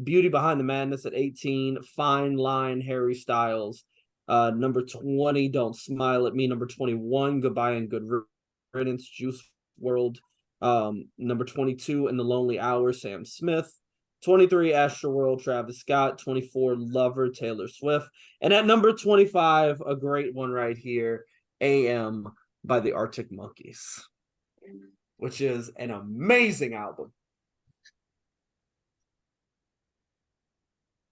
Beauty Behind the Madness at 18. Fine Line, Harry Styles. Number 20, Don't Smile at Me. Number 21, Goodbye and Good Riddance, Juice WRLD. Number 22, In the Lonely Hour, Sam Smith. 23, Astroworld, Travis Scott. 24, Lover, Taylor Swift. And at number 25, a great one right here, AM by the Arctic Monkeys, which is an amazing album.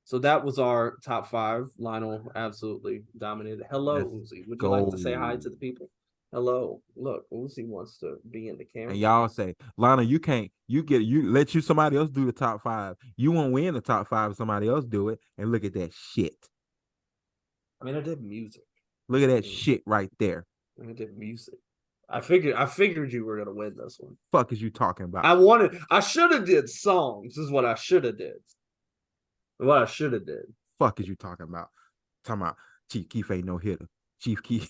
So that was our top 5. Lionel absolutely dominated. Hello, Uzi. Would you like to say hi to the people? Hello. Look, Uzi wants to be in the camera. And y'all say, Lionel, let somebody else do the top 5. You won't win the top 5 if somebody else do it. And look at that shit. I mean, I did music. Look at that shit right there. I did music. I figured you were gonna win this one. Fuck is you talking about? I should have did songs, is what I should have did. What I should have did. Fuck is you talking about? Talking about Chief Keef ain't no hitter. Chief Keef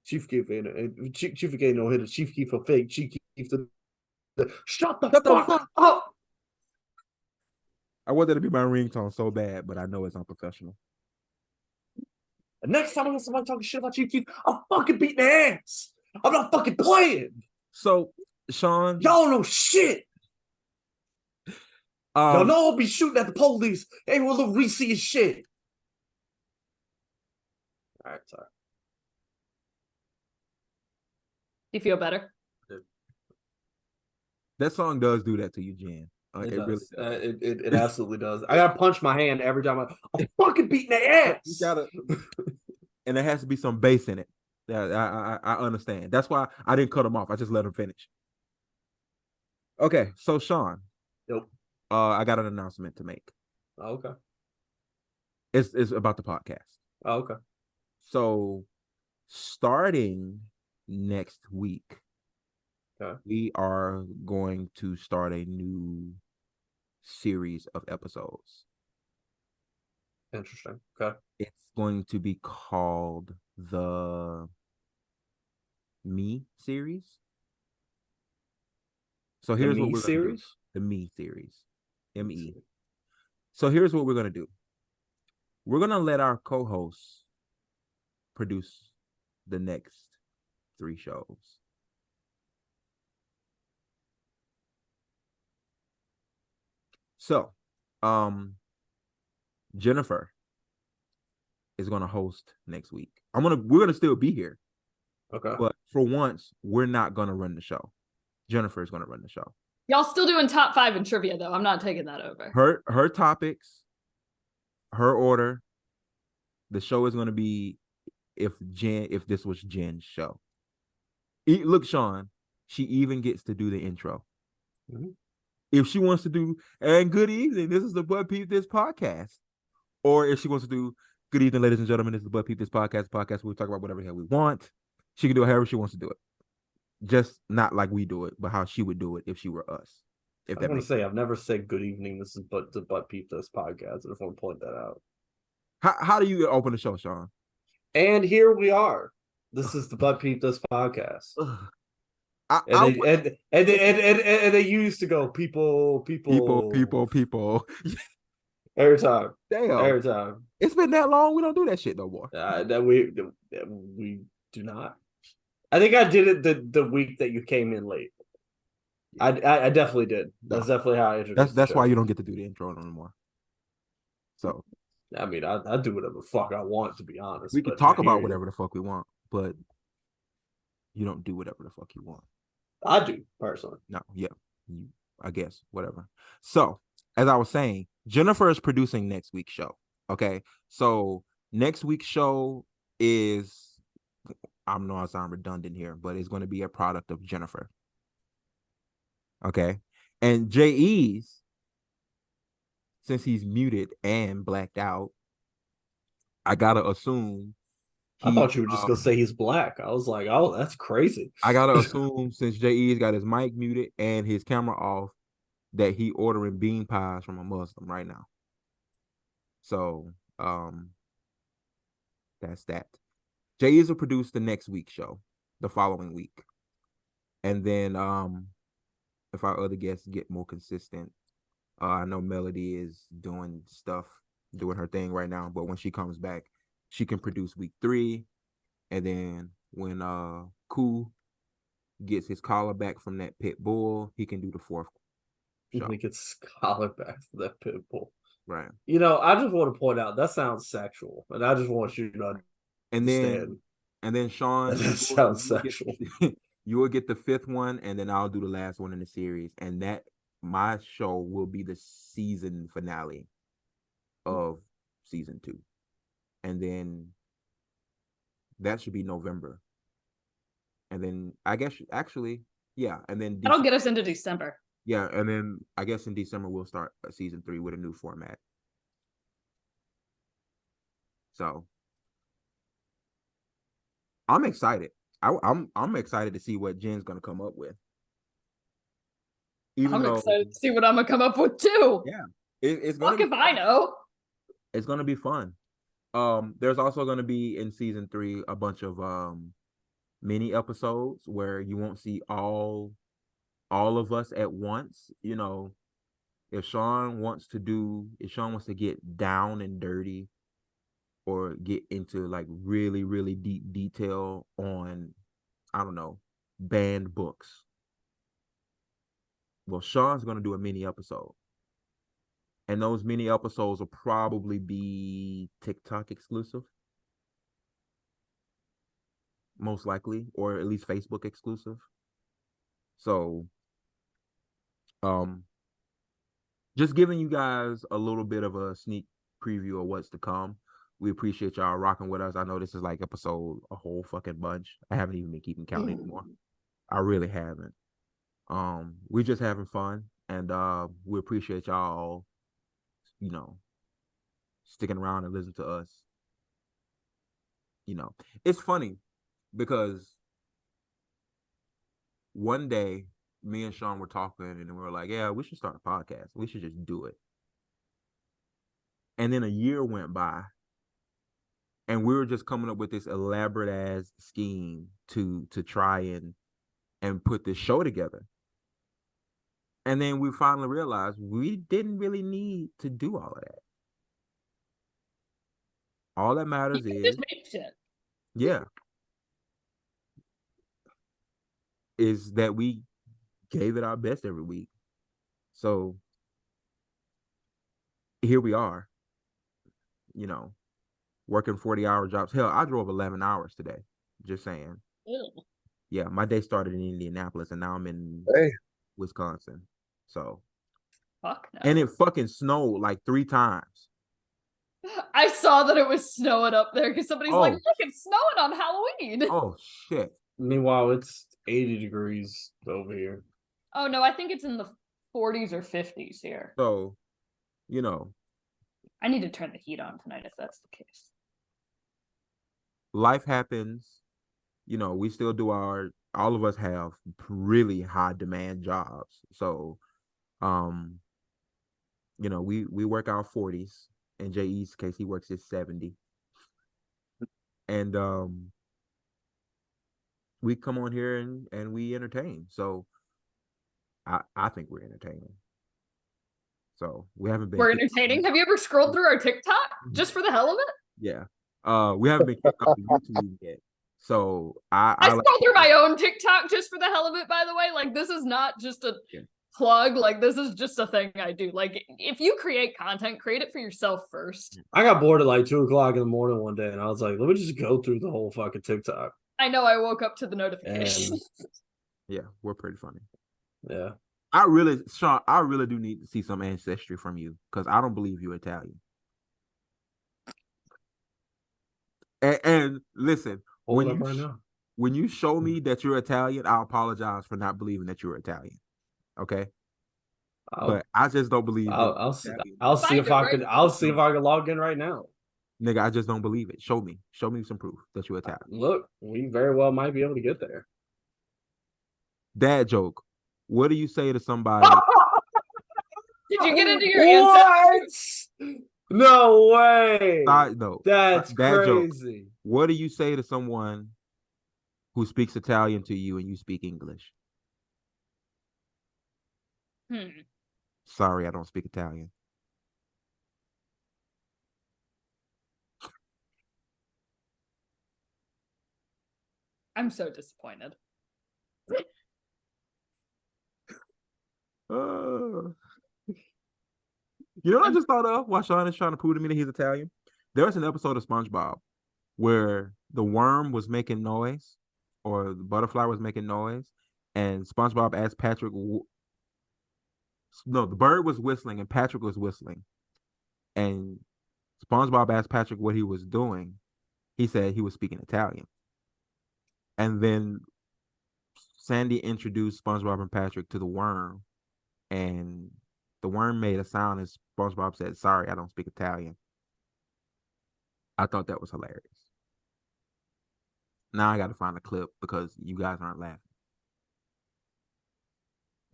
ain't no hitter. Chief Keef a fake. Chief Keef the shut the fuck up. I want that to be my ringtone so bad, but I know it's unprofessional. The next time I hear somebody talking shit about Chief Keef, I'll fucking beat their ass. I'm not fucking playing. So, Sean, y'all know shit. Y'all know I'll be shooting at the police. Hey, we'll look Reese shit. All right, sorry. Do you feel better? That song does do that to you, Jen. It really does. It absolutely does. I gotta punch my hand every time I'm fucking beating their ass. You gotta, and there has to be some bass in it. I understand. That's why I didn't cut him off. I just let him finish. Okay, so Sean. Yep. I got an announcement to make. Oh, okay. It's about the podcast. Oh, okay. So starting next week, Okay. we are going to start a new series of episodes. Interesting. Okay. It's going to be called the Me series. So here's what Me we're going to do. series? The Me series. M-E. So here's what we're going to do. We're going to let our co-hosts produce the next 3 shows. So, Jennifer is going to host next week. We're going to still be here. Okay. But for once, we're not going to run the show. Jennifer is going to run the show. Y'all still doing top 5 in trivia though. I'm not taking that over. Her topics, her order. The show is going to be if this was Jen's show. Look, Sean, she even gets to do the intro. Mm-hmm. If she wants to do, and good evening, this is the But Peep This podcast. Or if she wants to do, good evening, ladies and gentlemen, this is the But Peep This podcast where we talk about whatever the hell we want. She can do it however she wants to do it. Just not like we do it, but how she would do it if she were us. If I that want makes to say sense. I've never said good evening. This is the But Peep This podcast. I just want to point that out. How do you open the show, Sean? And here we are. This is the But Peep This podcast. And they used to go people every time. Damn. Every time. It's been that long. We don't do that shit no more. That we do not. I think I did it the week that you came in late. I definitely did. That's definitely how I introduced. That's why you don't get to do the intro anymore. So I mean, I do whatever the fuck I want, to be honest. we can talk about whatever the fuck we want, but you don't do whatever the fuck you want. I do, personally. No, yeah. I guess, whatever. So, as I was saying, Jennifer is producing next week's show. Okay. So next week's show is, I know I sound redundant here, but it's going to be a product of Jennifer. Okay. And J.E.'s, since he's muted and blacked out, I gotta assume. I thought you were just gonna say he's black. I was like, oh, that's crazy. I gotta assume since J.E.'s got his mic muted and his camera off, that he ordering bean pies from a Muslim right now. So, that's that. J.E.'s will produce the next week's show, the following week, and then if our other guests get more consistent, I know Melody is doing her thing right now, but when she comes back, she can produce week 3, and then when Koo gets his collar back from that pit bull, he can do the 4th show. He gets his collar back from that pit bull. Right. You know, I just want to point out that sounds sexual, and I just want you to understand. And then Sean, that sounds sexual. You will get the 5th one, and then I'll do the last one in the series, and that my show will be the season finale of season 2, and then that should be November, and then I guess actually, yeah, and then that'll get us into December. Yeah, and then I guess in December we'll start season 3 with a new format. So I'm excited. I'm excited to see what Jen's gonna come up with. I'm excited to see what I'm gonna come up with too. Yeah, it's gonna. Fuck if I know. It's gonna be fun. There's also gonna be in season 3 a bunch of mini episodes where you won't see all of us at once. You know, if Sean wants to get down and dirty, or get into like really, really deep detail on, I don't know, banned books. Well, Sean's going to do a mini episode. And those mini episodes will probably be TikTok exclusive. Most likely, or at least Facebook exclusive. So, just giving you guys a little bit of a sneak preview of what's to come. We appreciate y'all rocking with us. I know this is like episode a whole fucking bunch. I haven't even been keeping count anymore. I really haven't. We're just having fun, and we appreciate y'all, you know, sticking around and listening to us. You know, it's funny. because one day me and Sean were talking and we were like, yeah, we should start a podcast. We should just do it. And then a year went by and we were just coming up with this elaborate ass scheme to try and put this show together. And then we finally realized we didn't really need to do all of that. All that matters is, yeah, is that we gave it our best every week. So here we are, you know, working 40-hour jobs. Hell, I drove 11 hours today. Just saying. Ew. Yeah, my day started in Indianapolis and now I'm in Wisconsin. So, Fuck no. and it fucking snowed like 3 times. I saw that it was snowing up there because somebody's like, look, it's snowing on Halloween. Oh shit. Meanwhile, it's 80 degrees over here. Oh no, I think it's in the 40s or 50s here. So, you know, I need to turn the heat on tonight if that's the case. Life happens. You know, we still do all of us have really high demand jobs. So, you know, we work our 40s. In J.E.'s case, he works his 70. And we come on here and we entertain. So I think we're entertaining. So we haven't been. We're entertaining. Have you ever scrolled through our TikTok just for the hell of it? Yeah. We haven't been kicked off the YouTube yet. So I scroll through my own TikTok just for the hell of it, by the way. Like, this is not just a plug. Like, this is just a thing I do. Like, if you create content, create it for yourself first. I got bored at like 2 o'clock in the morning one day and I was like, let me just go through the whole fucking TikTok. I know, I woke up to the notification. Yeah, we're pretty funny. Yeah. Sean, I really do need to see some ancestry from you because I don't believe you're Italian. And listen, when you show me that you're Italian, I'll apologize for not believing that you're Italian. Okay, but I just don't believe. I'll see if I can log in right now. Nigga, I just don't believe it. Show me some proof that you're Italian. Look, we very well might be able to get there. Dad joke. What do you say to somebody? Did you get into your ancestors? No way. No, that's dad crazy. Joke. What do you say to someone who speaks Italian to you and you speak English? Sorry, I don't speak Italian. I'm so disappointed. You know what I just thought of while Sean is trying to prove to me that he's Italian? There was an episode of SpongeBob where the worm was making noise or the butterfly was making noise and SpongeBob asked Patrick, no, the bird was whistling and Patrick was whistling. And SpongeBob asked Patrick what he was doing. He said he was speaking Italian. And then Sandy introduced SpongeBob and Patrick to the worm. And the worm made a sound and SpongeBob said, sorry, I don't speak Italian. I thought that was hilarious. Now I got to find a clip because you guys aren't laughing.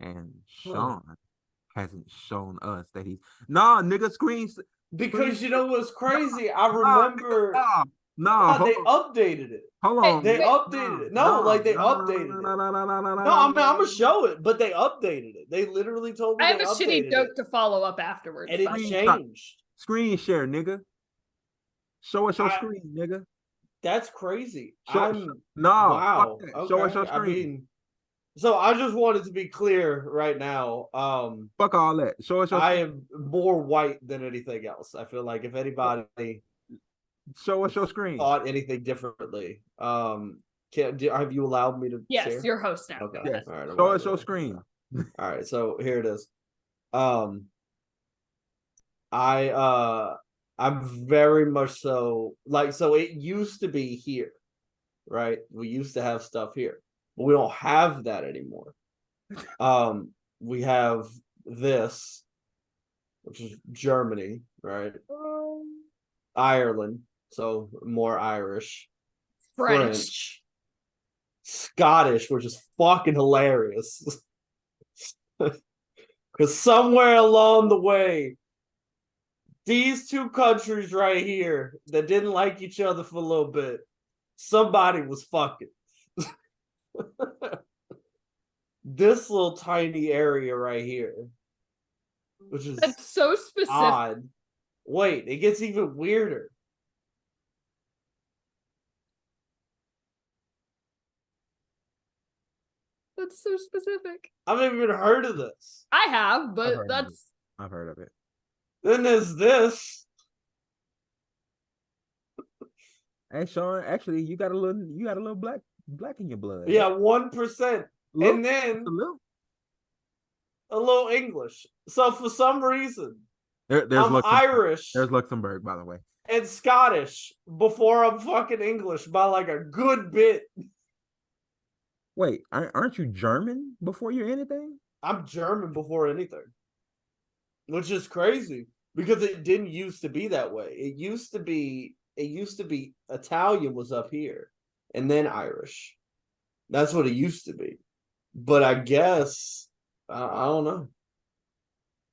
And Sean hasn't shown us that he's... Nah, nigga, screens... Because you know what's crazy? I remember... they updated it. Hold on. They updated it. They updated it. No, I'm going to show it, but they updated it. They literally told me I have a shitty joke to follow up afterwards. And it changed. Screen share, nigga. Show us your screen, nigga. That's crazy. Wow. Okay. Show us your screen. I mean, so I just wanted to be clear right now. Fuck all that. Show us your I am more white than anything else. I feel like if anybody... Show us your screen. Thought anything differently? Have you allowed me to? Yes, share? you're host now. Okay. Yes. All right. Show us your screen. All right. So here it is. I'm very much so like so. It used to be here, right? We used to have stuff here, but we don't have that anymore. We have this, which is Germany, right? Ireland. So more Irish, French, Scottish, which is fucking hilarious. Because somewhere along the way, these two countries right here that didn't like each other for a little bit, somebody was fucking. This little tiny area right here, which is That's so specific. odd. Wait, it gets even weirder. That's so specific. I've never even heard of this. I have, I've but heard of that's it. I've heard of it. Then there's this. Hey Sean, actually, you got a little black in your blood. Yeah, 1%. Look, And then just a little. a little English. So for some reason, There's I'm Luxembourg. Irish There's Luxembourg, by the way. and Scottish before I'm fucking English by like a good bit. Wait, aren't you German before you're anything? I'm German before anything, which is crazy because it didn't used to be that way. It used to be Italian was up here and then Irish. That's what it used to be. But I guess I don't know.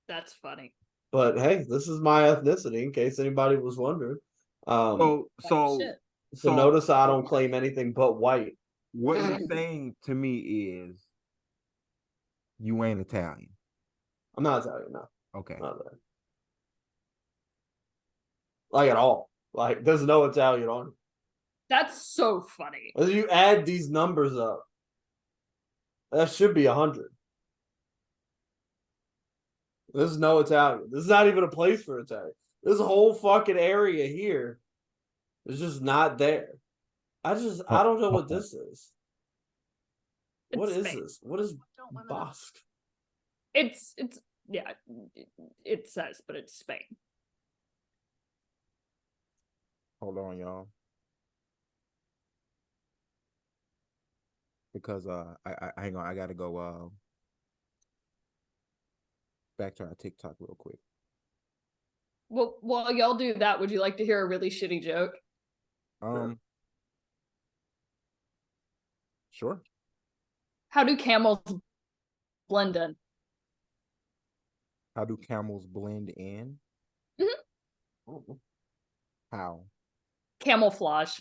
that's funny. But hey, this is my ethnicity in case anybody was wondering. So Shit. So notice I don't claim anything but white. what you're saying to me is you ain't Italian. I'm not Italian, no. Okay. Not that. Like at all. Like there's no Italian on it. That's so funny. As you add these numbers up, that should be 100. There's no Italian. This is not even a place for Italian. This whole fucking area here is just not there. I don't know what this is. What It's is Spain. this? What is Basque? It's yeah, it says, but it's Spain. Hold on, y'all. Because I hang on, I gotta go back to our TikTok real quick. Well, while y'all do that, would you like to hear a really shitty joke? Sure. How do camels blend in? How do camels blend in? Mhm. How? Camouflage.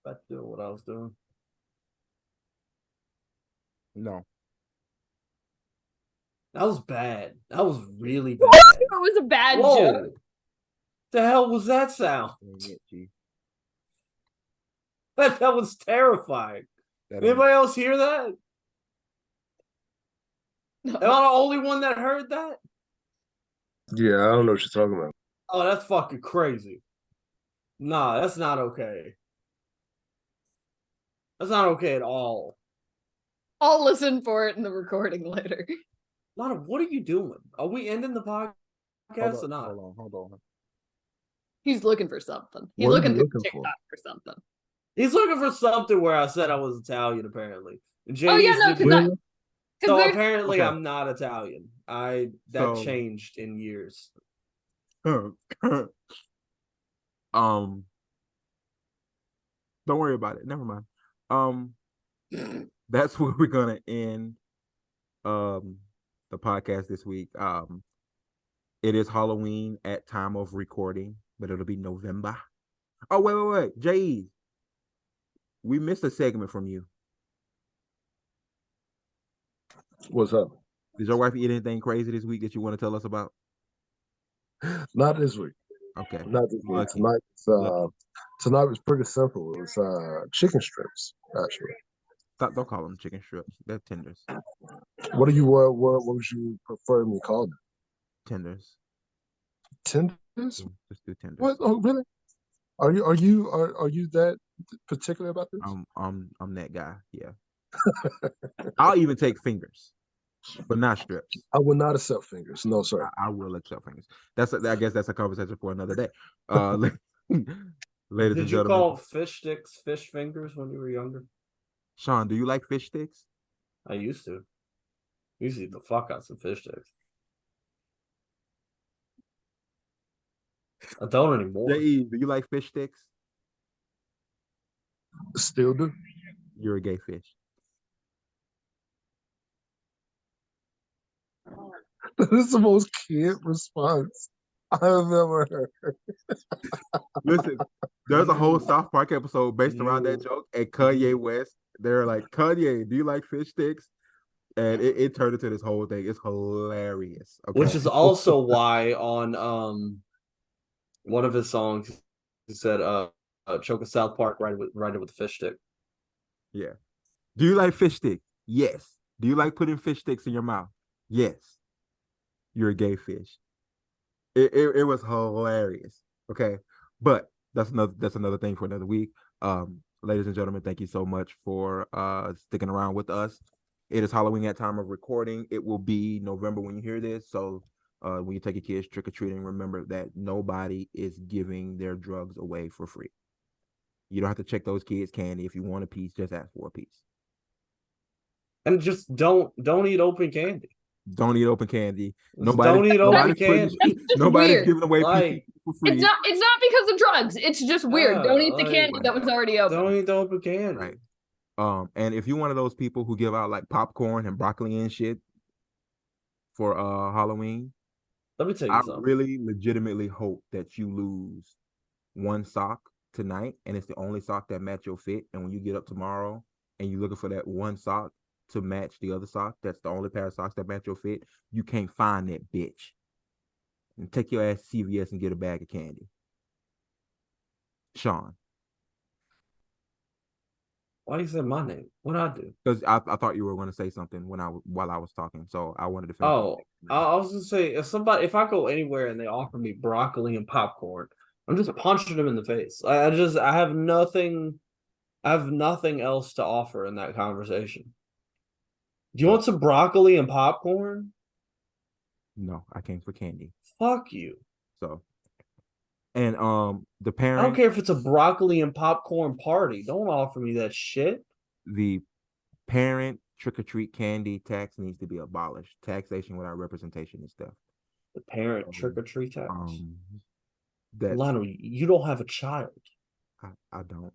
Back to what I was doing. No. That was bad. That was really bad. It was a bad Whoa. joke. The hell was that sound? That was terrifying. Anybody else hear that? No. Am I the only one that heard that? Yeah, I don't know what you're talking about. Oh, that's fucking crazy. Nah, that's not okay. That's not okay at all. I'll listen for it in the recording later. Lana, what are you doing? Are we ending the podcast or not? Hold on. He's looking for something. He's What are you looking through looking for? TikTok for something. He's looking for something where I said I was Italian, apparently. And Oh yeah, JD's no, looking- because So there's apparently Okay. I'm not Italian. That So- changed in years. Don't worry about it. Never mind. That's where we're gonna end the podcast this week. It is Halloween at time of recording, but it'll be November. Oh, wait. J.E., we missed a segment from you. What's up? Did your wife eat anything crazy this week that you want to tell us about? Not this week. Okay. Not this week. Lucky. Tonight was pretty simple. It was chicken strips, actually. Don't call them chicken strips. They're tenders. What would you prefer me call them? Tenders. Tenders? Just do tenders. What? Oh, really? Are you that particular about this? I'm that guy. Yeah. I'll even take fingers, but not strips. I will not accept fingers. No, sir. I will accept fingers. I guess that's a conversation for another day. Ladies and Did you gentlemen, call fish sticks fish fingers when you were younger? Sean, do you like fish sticks? I used to. You see the fuck out some fish sticks. I don't anymore. J.E., do you like fish sticks? Still do. You're a gay fish. That is the most kid response I have ever heard. Listen, there's a whole South Park episode based around that joke. And Kanye West, they're like, Kanye, do you like fish sticks? And it turned into this whole thing. It's hilarious. Okay. Which is also why on one of his songs he said choke a South Park right with the fish stick. Yeah. Do you like fish sticks? Yes. Do you like putting fish sticks in your mouth? Yes. You're a gay fish. It was hilarious. Okay. But that's another thing for another week. Ladies and gentlemen, thank you so much for sticking around with us. It is Halloween at time of recording. It will be November when you hear this. So when you take your kids trick-or-treating, remember that nobody is giving their drugs away for free. You don't have to check those kids' candy. If you want a piece, just ask for a piece. And just don't eat open candy. Don't eat open candy. Don't eat open candy. Nobody's weird. giving away Like, for free. It's not because of drugs. It's just weird. Don't eat the candy that was already open. Don't eat the open candy. Right. And if you're one of those people who give out like popcorn and broccoli and shit for Halloween, Let me tell you something. I really legitimately hope that you lose one sock tonight, and it's the only sock that match your fit. And when you get up tomorrow and you're looking for that one sock to match the other sock, that's the only pair of socks that match your fit, you can't find that bitch. And take your ass to CVS and get a bag of candy. Sean. Why you said my name? What'd I do? Because I thought you were going to say something while I was talking, so I wanted to finish. Oh, I was gonna say if I go anywhere and they offer me broccoli and popcorn, I'm just punching them in the face. I have nothing else to offer in that conversation. Do you want some broccoli and popcorn? No, I came for candy. Fuck you. So, and the parent. I don't care if it's a broccoli and popcorn party. Don't offer me that shit. The parent trick-or-treat candy tax needs to be abolished. Taxation without representation is theft. The parent trick-or-treat tax. Lionel, you don't have a child. I don't.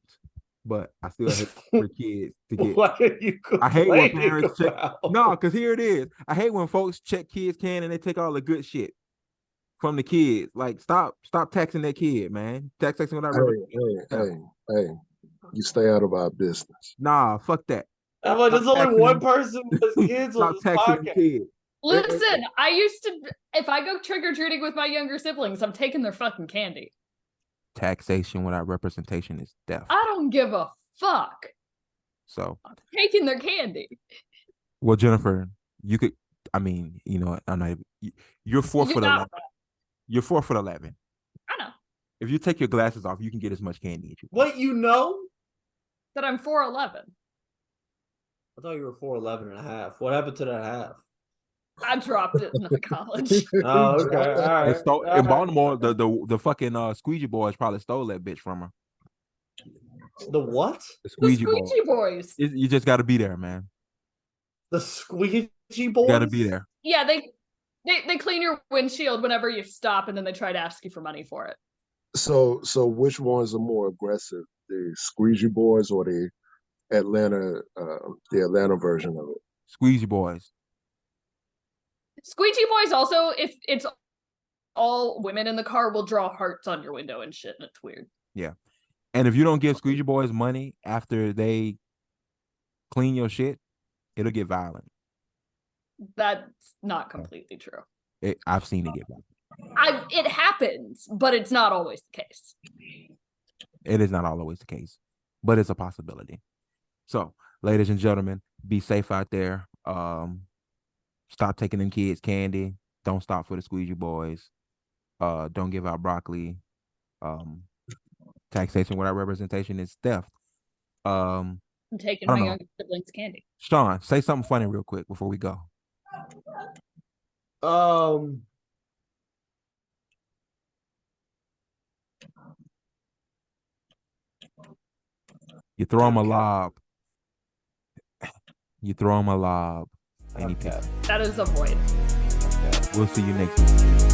But I still hate for kids to get. What are you I hate when complaining parents check. about? No, because here it is. I hate when folks check kids' can and they take all the good shit from the kids. Like, stop taxing that kid, man. Taxation without representation. Hey, you stay out of our business. Nah, fuck that. I'm like, there's only one person with kids on this podcast. Kids. Listen, I used to, if I go trick-or-treating with my younger siblings, I'm taking their fucking candy. Taxation without representation is theft. I don't give a fuck. So I'm taking their candy. Well, Jennifer, you could. I mean, you know, I'm not. You're 4'11". You're 4'11". I know. If you take your glasses off, you can get as much candy as you. What, you know? That I'm 4'11". I thought you were 4'11 and a half. What happened to that half? I dropped it in college. Oh, okay. All right. They stole, in Baltimore, the fucking squeegee boys probably stole that bitch from her. The what? The The squeegee boys. You just got to be there, man. The squeegee boys? You got to be there. Yeah, they clean your windshield whenever you stop, and then they try to ask you for money for it. So which ones are more aggressive, the squeegee boys or the Atlanta version of it? Squeegee boys. Squeegee boys also, if it's all women in the car, will draw hearts on your window and shit, and it's weird. Yeah. And if you don't give squeegee boys money after they clean your shit, it'll get violent. That's not completely true. I've seen it get violent. It happens, but it's not always the case. It is not always the case, but it's a possibility. So, ladies and gentlemen, be safe out there. Stop taking them kids candy. Don't stop for the squeegee boys. Don't give out broccoli. Taxation without representation is theft. I'm taking my younger siblings candy. Sean, say something funny real quick before we go. You throw him a lob. You throw him a lob. Any Okay. pick. That is a void. Okay. We'll see you next week.